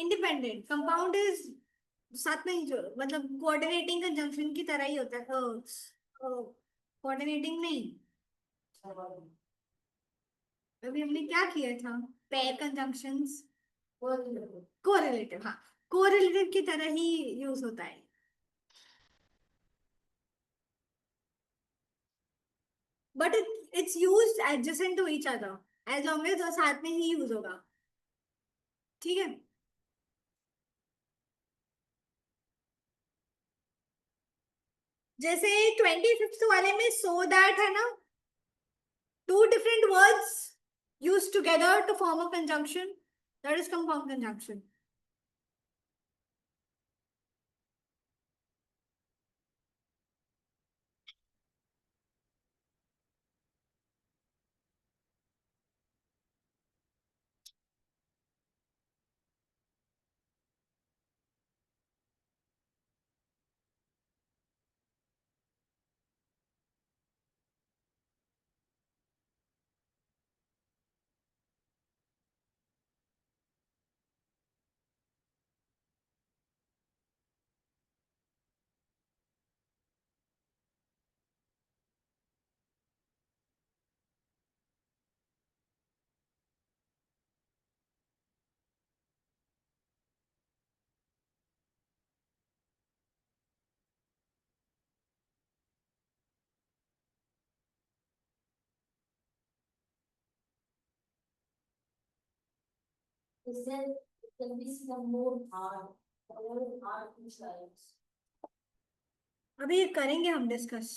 इंडिपेंडेंट कंपाउंड इज साथ में ही जो मतलब कोऑर्डिनेटिंग कंजंक्शन की तरह ही होता है कोऑर्डिनेटिंग नहीं अभी हमने क्या किया था पेयर कंजंक्शंस कोरिलेटिव हाँ कोरिलेटिव की तरह ही यूज होता है but it's used adjacent to each other as long as साथ में ही यूज होगा ठीक है जैसे 25th वाले में सो दैट है ना two different words used together to form a conjunction that is compound conjunction Is there can be some more hard, more hard insights. अभी ये करेंगे हम discuss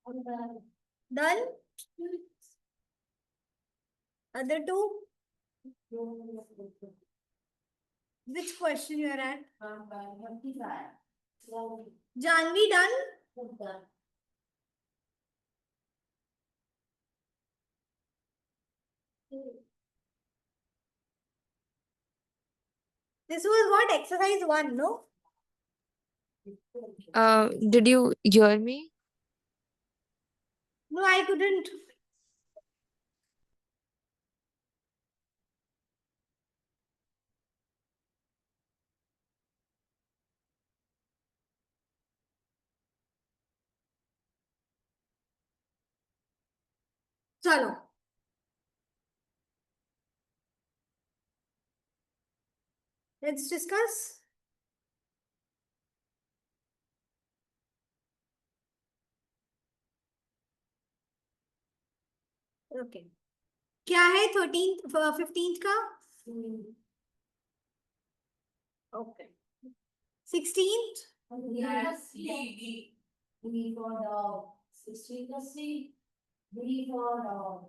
done other two which question you are at Janvi done this was what exercise 1 no Did you hear me? no I couldn't चलो let's discuss okay क्या है 13th 15th का okay 16th Yes, we for the 16 plus C. B for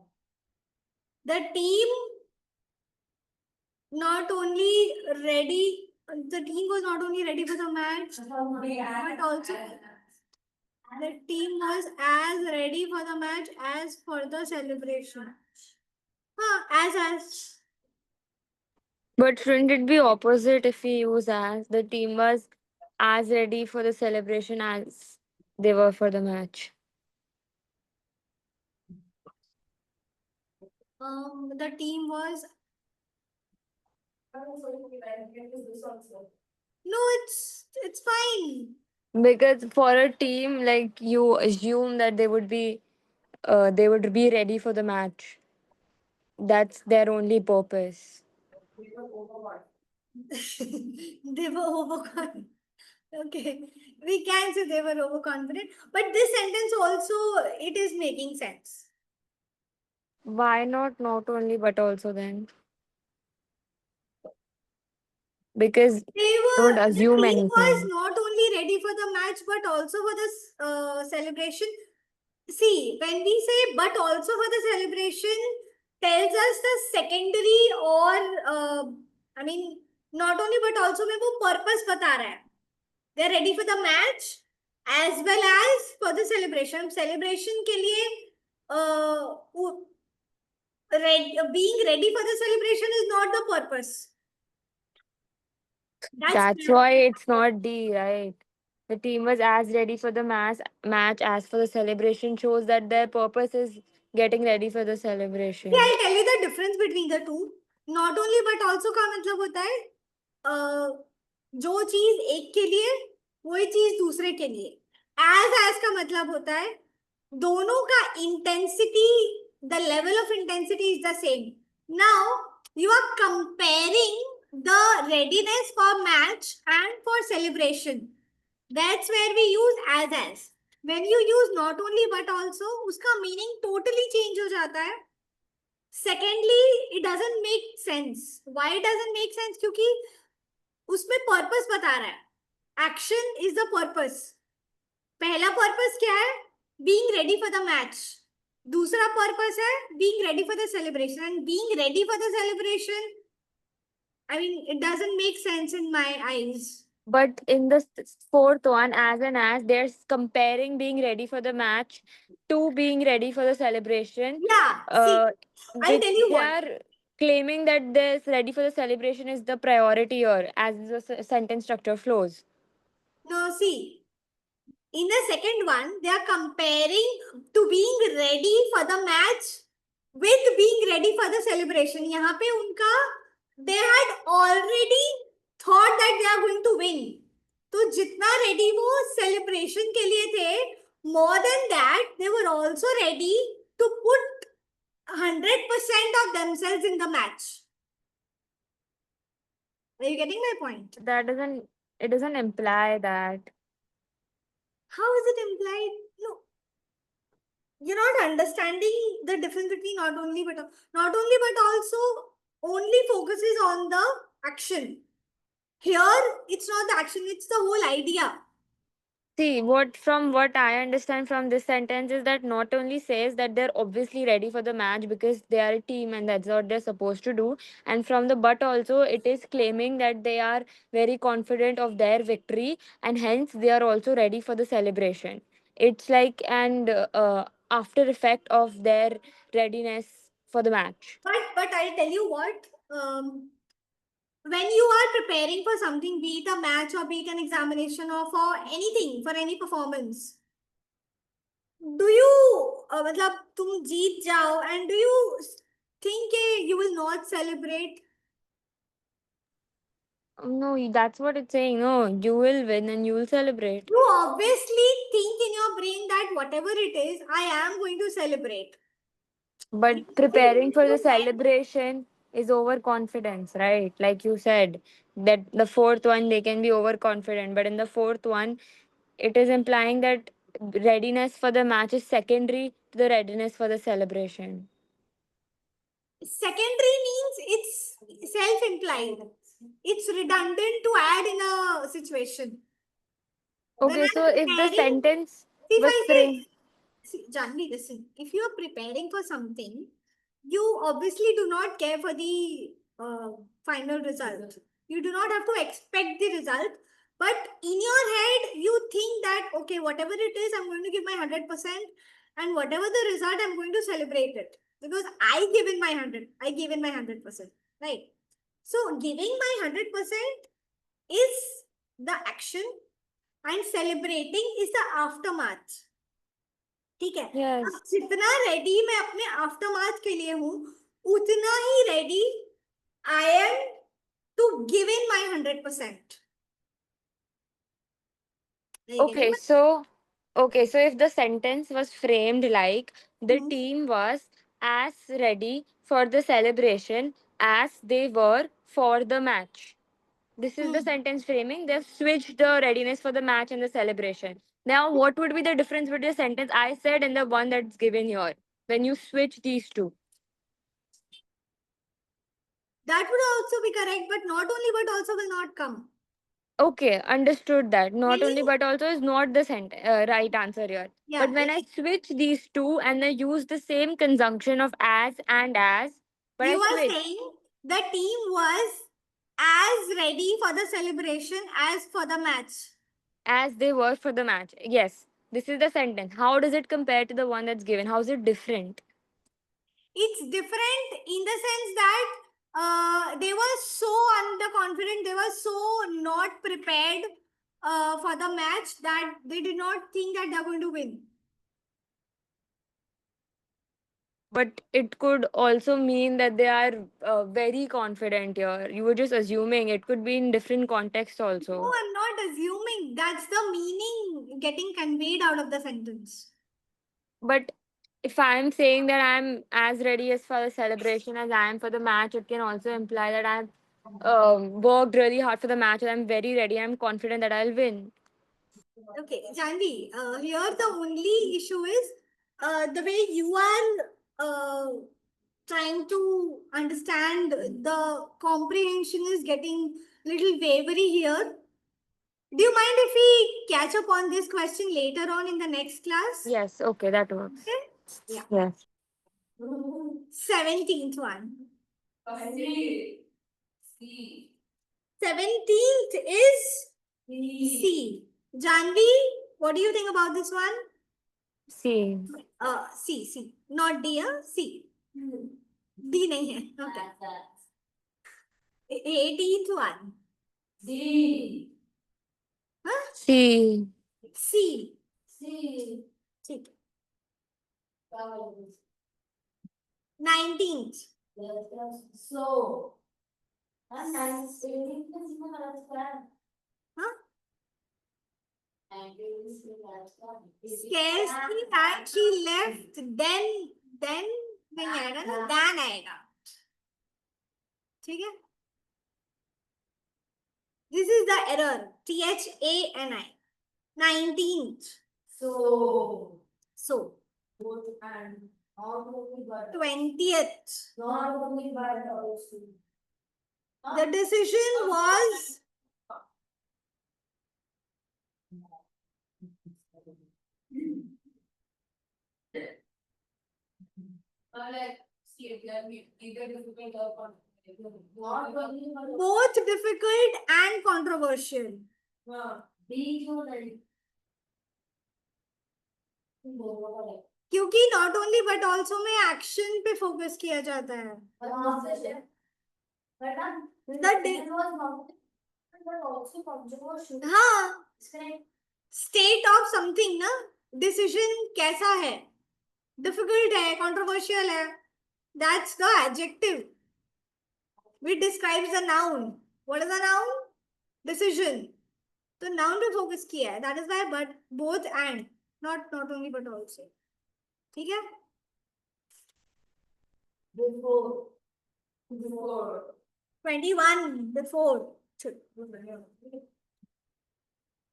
The team not only ready, the team was not only ready for the match, but also the team was as ready for the match as for the celebration. As. But shouldn't it be opposite if we use as the team was as ready for the celebration as they were for the match? The team was. No, it's fine. Because for a team, like you assume that they would be ready for the match. That's their only purpose. They were overconfident. Okay, we can say they were overconfident, but this sentence also it is making sense. Why not only but also then? Because don't The assume team was anything. not only ready for the match but also for the celebration. See, when we say but also for the celebration, tells us the secondary or I mean not only but also में वो purpose बता रहा है. They're ready for the match as well as for the celebration. Celebration के लिए being ready for the celebration is not the purpose. That's why it's not D, right? The team was as ready for the match as for the celebration shows that their purpose is getting ready for the See, celebration. I'll tell you the difference between the two. Not only but also का मतलब होता है जो चीज एक के लिए वही चीज दूसरे के लिए. As का मतलब होता है दोनों का intensity, the level of intensity is the same. Now you are comparing the readiness for match and for celebration. That's where we use as. When you use not only but also, उसका meaning totally change हो जाता है. Secondly, it doesn't make sense. Why it doesn't make sense? क्योंकि उसमें purpose बता रहा है. Action is the purpose. पहला purpose क्या है? Being ready for the match. दूसरा purpose है being ready for the celebration. And being ready for the celebration, I mean, it doesn't make sense in my eyes. But in the fourth one, as they're comparing being ready for the match to being ready for the celebration. Yeah, see, I'll Which tell you they what. are claiming that this ready for the celebration is the priority, or as the sentence structure flows. No, see, in the second one, they are comparing to being ready for the match with being ready for the celebration. यहाँ पे उनका they had already thought that they are going to win. तो जितना ready वो celebration के लिए थे, more than that, they were also ready to put 100% of themselves in the match. Are you getting my point? It doesn't imply that. How is it implied? No, you're not understanding the difference between not only but also only focuses on the action. Here, it's not the action; it's the whole idea. See, from what I understand from this sentence is that not only says that they're obviously ready for the match because they are a team and that's what they're supposed to do, and from the but also it is claiming that they are very confident of their victory and hence they are also ready for the celebration. It's like an after effect of their readiness for the match. But I'll tell you what. When you are preparing for something, be it a match or be it an examination or for anything, for any performance, do you मतलब तुम जीत जाओ and do you think you will not celebrate? No, that's what it's saying. No, you will win and you will celebrate. You obviously think in your brain that whatever it is, I am going to celebrate. But preparing for the celebration is overconfidence, right? Like you said, that the fourth one they can be overconfident, but in the fourth one, it is implying that readiness for the match is secondary to the readiness for the celebration. Secondary means it's self-implied. It's redundant to add in a situation. When Okay, I'm so if the preparing, sentence see if was I say, framed, See, Janvi, listen. If you are preparing for something, you obviously do not care for the final result. You do not have to expect the result. But in your head, you think that, okay, whatever it is, I'm going to give my 100%. And whatever the result, I'm going to celebrate it. Because I give in my 100. I give in my 100%. Right? So, giving my 100% is the action and celebrating is the aftermath. ठीक है Yes. अब जितना ready मैं अपने aftermath के लिए हूँ उतना ही ready I am to give in my 100%. Okay, so if the sentence was framed like the Hmm. team was as ready for the celebration as they were for the match. This is the sentence framing. They've switched the readiness for the match and the celebration. Now, what would be the difference between the sentence I said and the one that's given here when you switch these two? That would also be correct, but not only but also will not come. Okay, understood that. Not When only you, but also is not the right answer here. yeah, But when I switch these two and I use the same conjunction of as and as, but I you are switch saying the team was as ready for the celebration as for the match. as they were for the match. Yes, this is the sentence. How does it compare to the one that's given? How is it different? It's different in the sense that they were so underconfident, they were so not prepared for the match that they did not think that they're going to win. But it could also mean that they are very confident here. You were just assuming it could be in different contexts No, also. I'm not assuming. That's the meaning getting conveyed out of the sentence. But if I'm saying that I'm as ready as for the celebration as I am for the match, it can also imply that I've worked really hard for the match and I'm very ready. I'm confident that I'll win. Okay, Janvi, here the only issue is the way you are trying to understand the comprehension is getting little wavery here. Do you mind if we catch up on this question later on in the next class? Yes, okay, that works. Okay? Yeah. Yes. 17th one. C. C. 17th is C. Janvi, what do you think about this one? C. C. Not D, C. D नहीं है. Okay. 18th one. D. Huh? C. C. C. ठीक. 19th. So. And 19 is not understand. Huh? 19 is not understand. Scarcely had she left, then नहीं आएगा ना, then आएगा. ठीक है? This is the error. THANI. 19th. So. So. Both and not only but 20th. not only but also. The decision was Like, see, if you are either difficult or not only but both difficult and controversial. B क्यों नहीं? क्योंकि not only but also में action पे focus किया जाता है. हाँ. State of something ना, decision कैसा है? Difficult है, controversial है. That's the adjective which describes the noun. What is the noun? Decision. तो noun पे focus किया है. That is why but both and not only but also. ठीक है? Before. 21 before.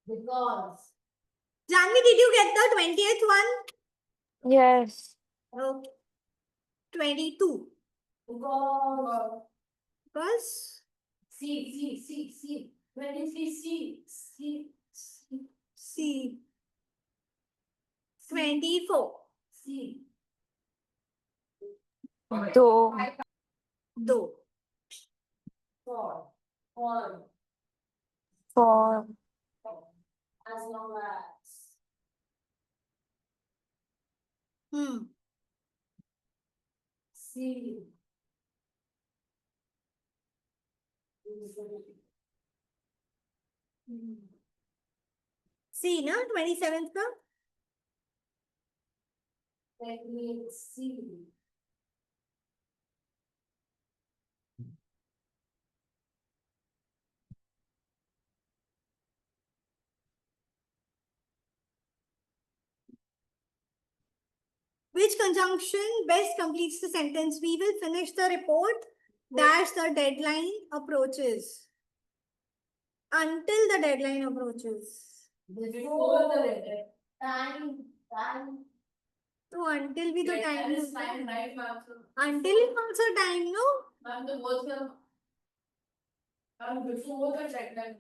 Because. Janvi, did you get the 20th one? Yes. Okay. 22. Because C. 23 C. C. 24. See. दो. दो. For. For. For. As long as. See. सी ना 27th का. Let me see. Which conjunction best completes the sentence? We will finish the report dash the deadline approaches. Until the deadline approaches. Before the letter. Time. So until भी तो Yeah, time that is होता fine, है. right, ma'am? So, Until is also time, no? ma'am, the words are. Ma'am, before the deadline.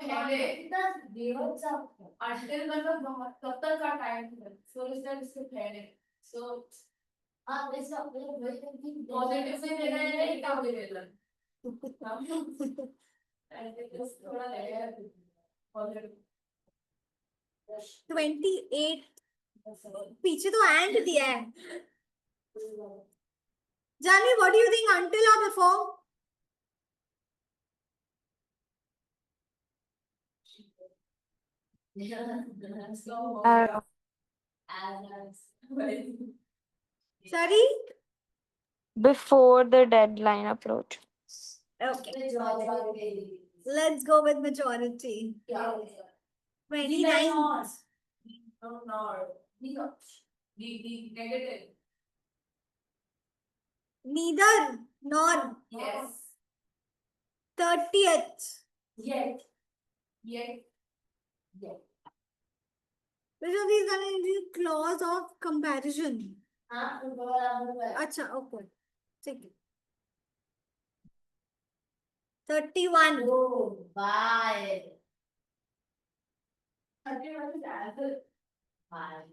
पहले until मतलब बहुत कब तक का टाइम है so is that इससे पहले so आप ऐसा पॉजिटिव से लेना है नेगेटिव से लेना है थोड़ा लगेगा पॉजिटिव 28 पीछे तो and दिया है. Janvi, what do you think, until or before? Sorry? Before the deadline approach. Okay. Let's go with majority. 29. No. The negative. Neither nor. Yes. 30th. Yet. Which of these are in the clause of comparison? हाँ अच्छा, okay. ठीक है. 31. Oh, bye. 31 is answer. Bye.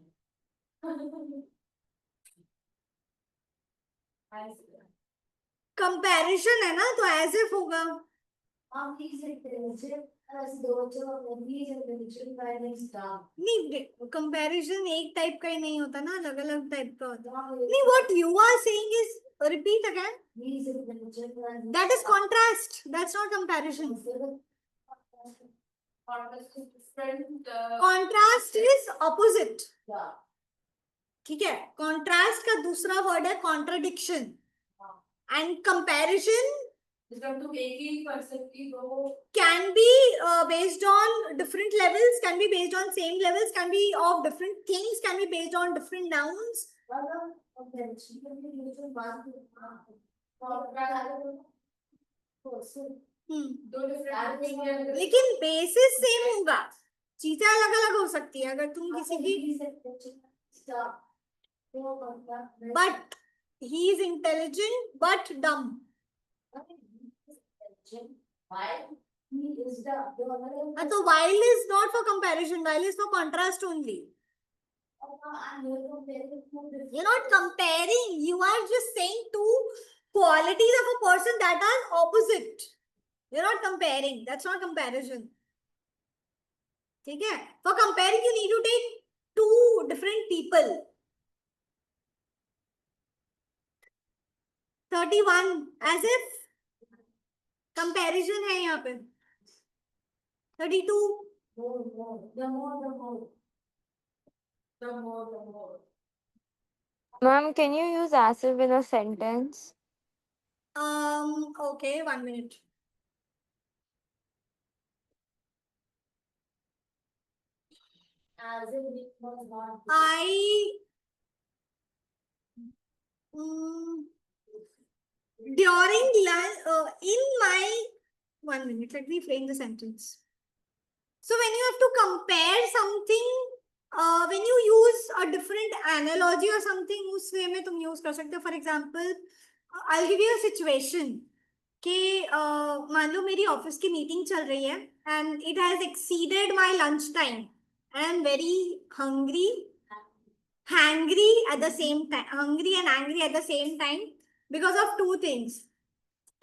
Comparison है ना, तो as if होगा. आप लिख सकते हैं मुझे ऐसे दो प्लीज इंटेलिजेंट गाइडेंस स्टाफ नहीं, कंपैरिजन एक टाइप का ही नहीं होता ना, अलग अलग टाइप का होता है. नहीं, what you are saying is, repeat again. Please intelligent That is contrast. That's not comparison. Contrast is opposite. ठीक है. Contrast का दूसरा word है contradiction. And comparison can be based on different levels, can be based on same levels, can be of different things, can be based on different nouns. लेकिन basis same होगा, चीजें अलग अलग हो सकती है. अगर तुम किसी की but he is intelligent but dumb. तो while is not for comparison, while is for contrast only. You're not comparing, you are just saying two qualities of a person that are opposite. You're not comparing, that's not comparison. ठीक है. For comparing you need to take two different people. 31 as if comparison है यहाँ पे. 32. The more. Ma'am, can you use as if in a sentence? Okay, 1 minute. As if it was not. During in my 1 minute, let me frame the sentence. So when you have to compare something, when you use a different analogy or something, उस way में तुम use कर सकते हो. For example, I'll give you a situation कि मान लो मेरी office की मीटिंग चल रही है and it has exceeded my lunch time. I am very hungry hungry at the same time, hungry and angry at the same time because of two things.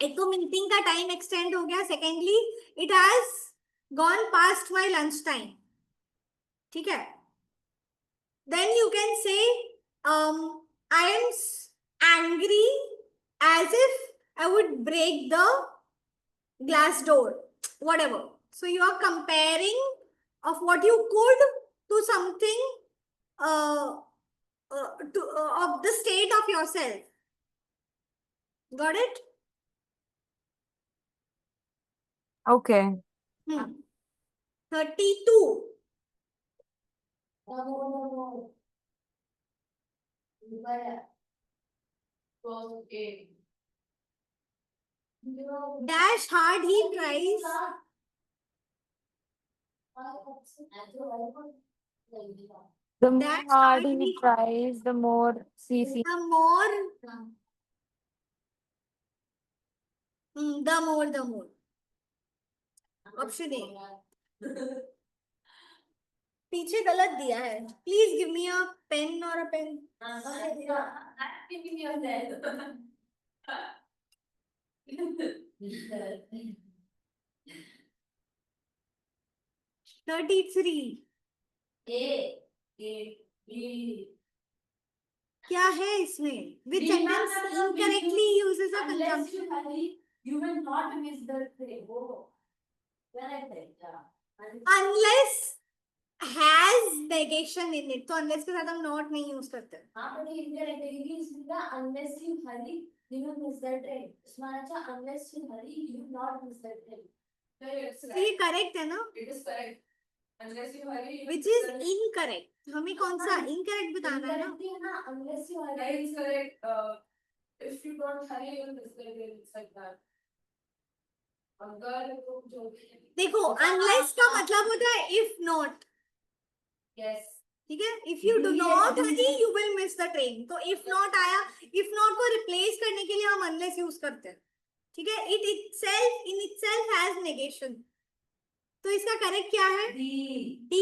एक तो meeting का टाइम एक्सटेंड हो गया, secondly it has gone past my lunch time. ठीक है. Then you can say I am angry as if I would break the glass door, whatever. So you are comparing of what you could to something of the state of yourself. Got it? Okay. 32. Dash hard he tries. The more That's hard hard he he- tries, the more CC. The more. The more. Option A. पीछे गलत दिया है. Please give me a pen or a pen. 33. क्या है इसमें? Which sentence incorrectly uses a conjunction? You will not miss the train. Unless has negation in it. तो unless के साथ हम not नहीं use करते. but indirectly is unless you hurry, you will miss the train. Usmanacha, unless you hurry, you will not miss the train. तो ये correct है ना? It is correct. Unless you hurry, you Which is incorrect. हमें कौन सा incorrect बताना है ना? Indirectly, na, unless you hurry. That is correct. If you don't hurry, you will miss the train. It's like that. अगर तुम जो देखो unless का मतलब होता है if not. Yes. ठीक है. If you do not hurry, you will miss the train. तो if not आया, if not को replace करने के लिए हम unless use करते हैं. ठीक है. It itself in itself has negation. तो इसका correct क्या है? D.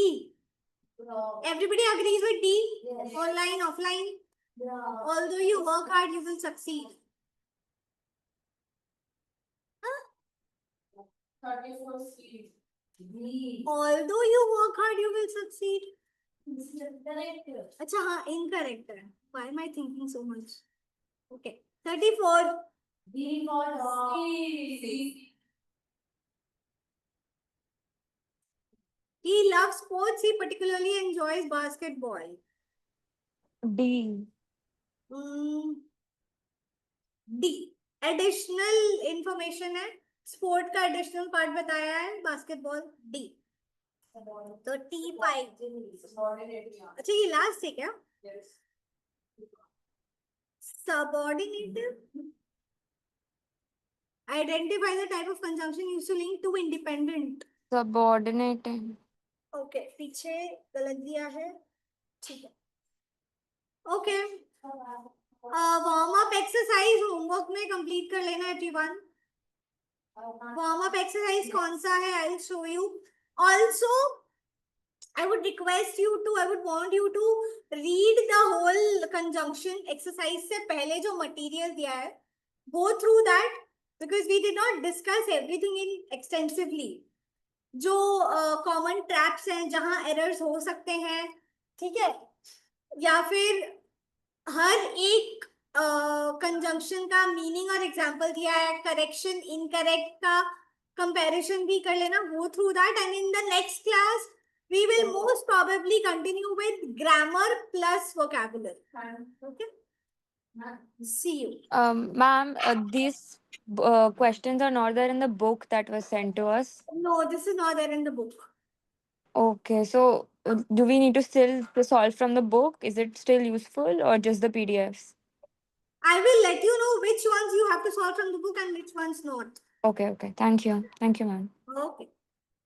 Everybody agrees with D? Yes. Online, offline. Yeah. Although you work hard, you will succeed. 34 seeds. Although you work hard, you will succeed. This is correct. अच्छा हाँ incorrect है. Why am I thinking so much? Okay. 34. D for C. He loves sports. He particularly enjoys basketball. D. D. Additional information है. Sport का additional part बताया है basketball. D. तो T5. अच्छा ये लास्ट है क्या? Subordinative. Identify the type of conjunction used to link two independent. Subordinate. Okay. पीछे गलत दिया है. ठीक है. Okay. Warm up exercise homework में कंप्लीट कर लेना एवरीवन. वार्म अप एक्सरसाइज कौन सा है? I will show you. Also I would request you to, I would want you to read the whole conjunction exercise से पहले जो material दिया है. Go through that because we did not discuss everything in extensively. जो common traps हैं जहाँ errors हो सकते हैं. ठीक है. या फिर हर एक कंजंक्शन का मीनिंग और एग्जांपल दिया है. करेक्शन इनकरेक्ट का कंपैरिजन भी कर लेना. Go through that and in the next class we will most probably continue with grammar plus vocabulary. Okay. See you. Ma'am, these questions are not there in the book that was sent to us. No, this is not there in the book. Okay, so do we need to still solve from the book? Is it still useful or just the PDFs? I will let you know which ones you have to solve from the book and which ones not. Okay. Thank you, ma'am. Okay.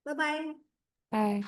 Bye-bye. Bye.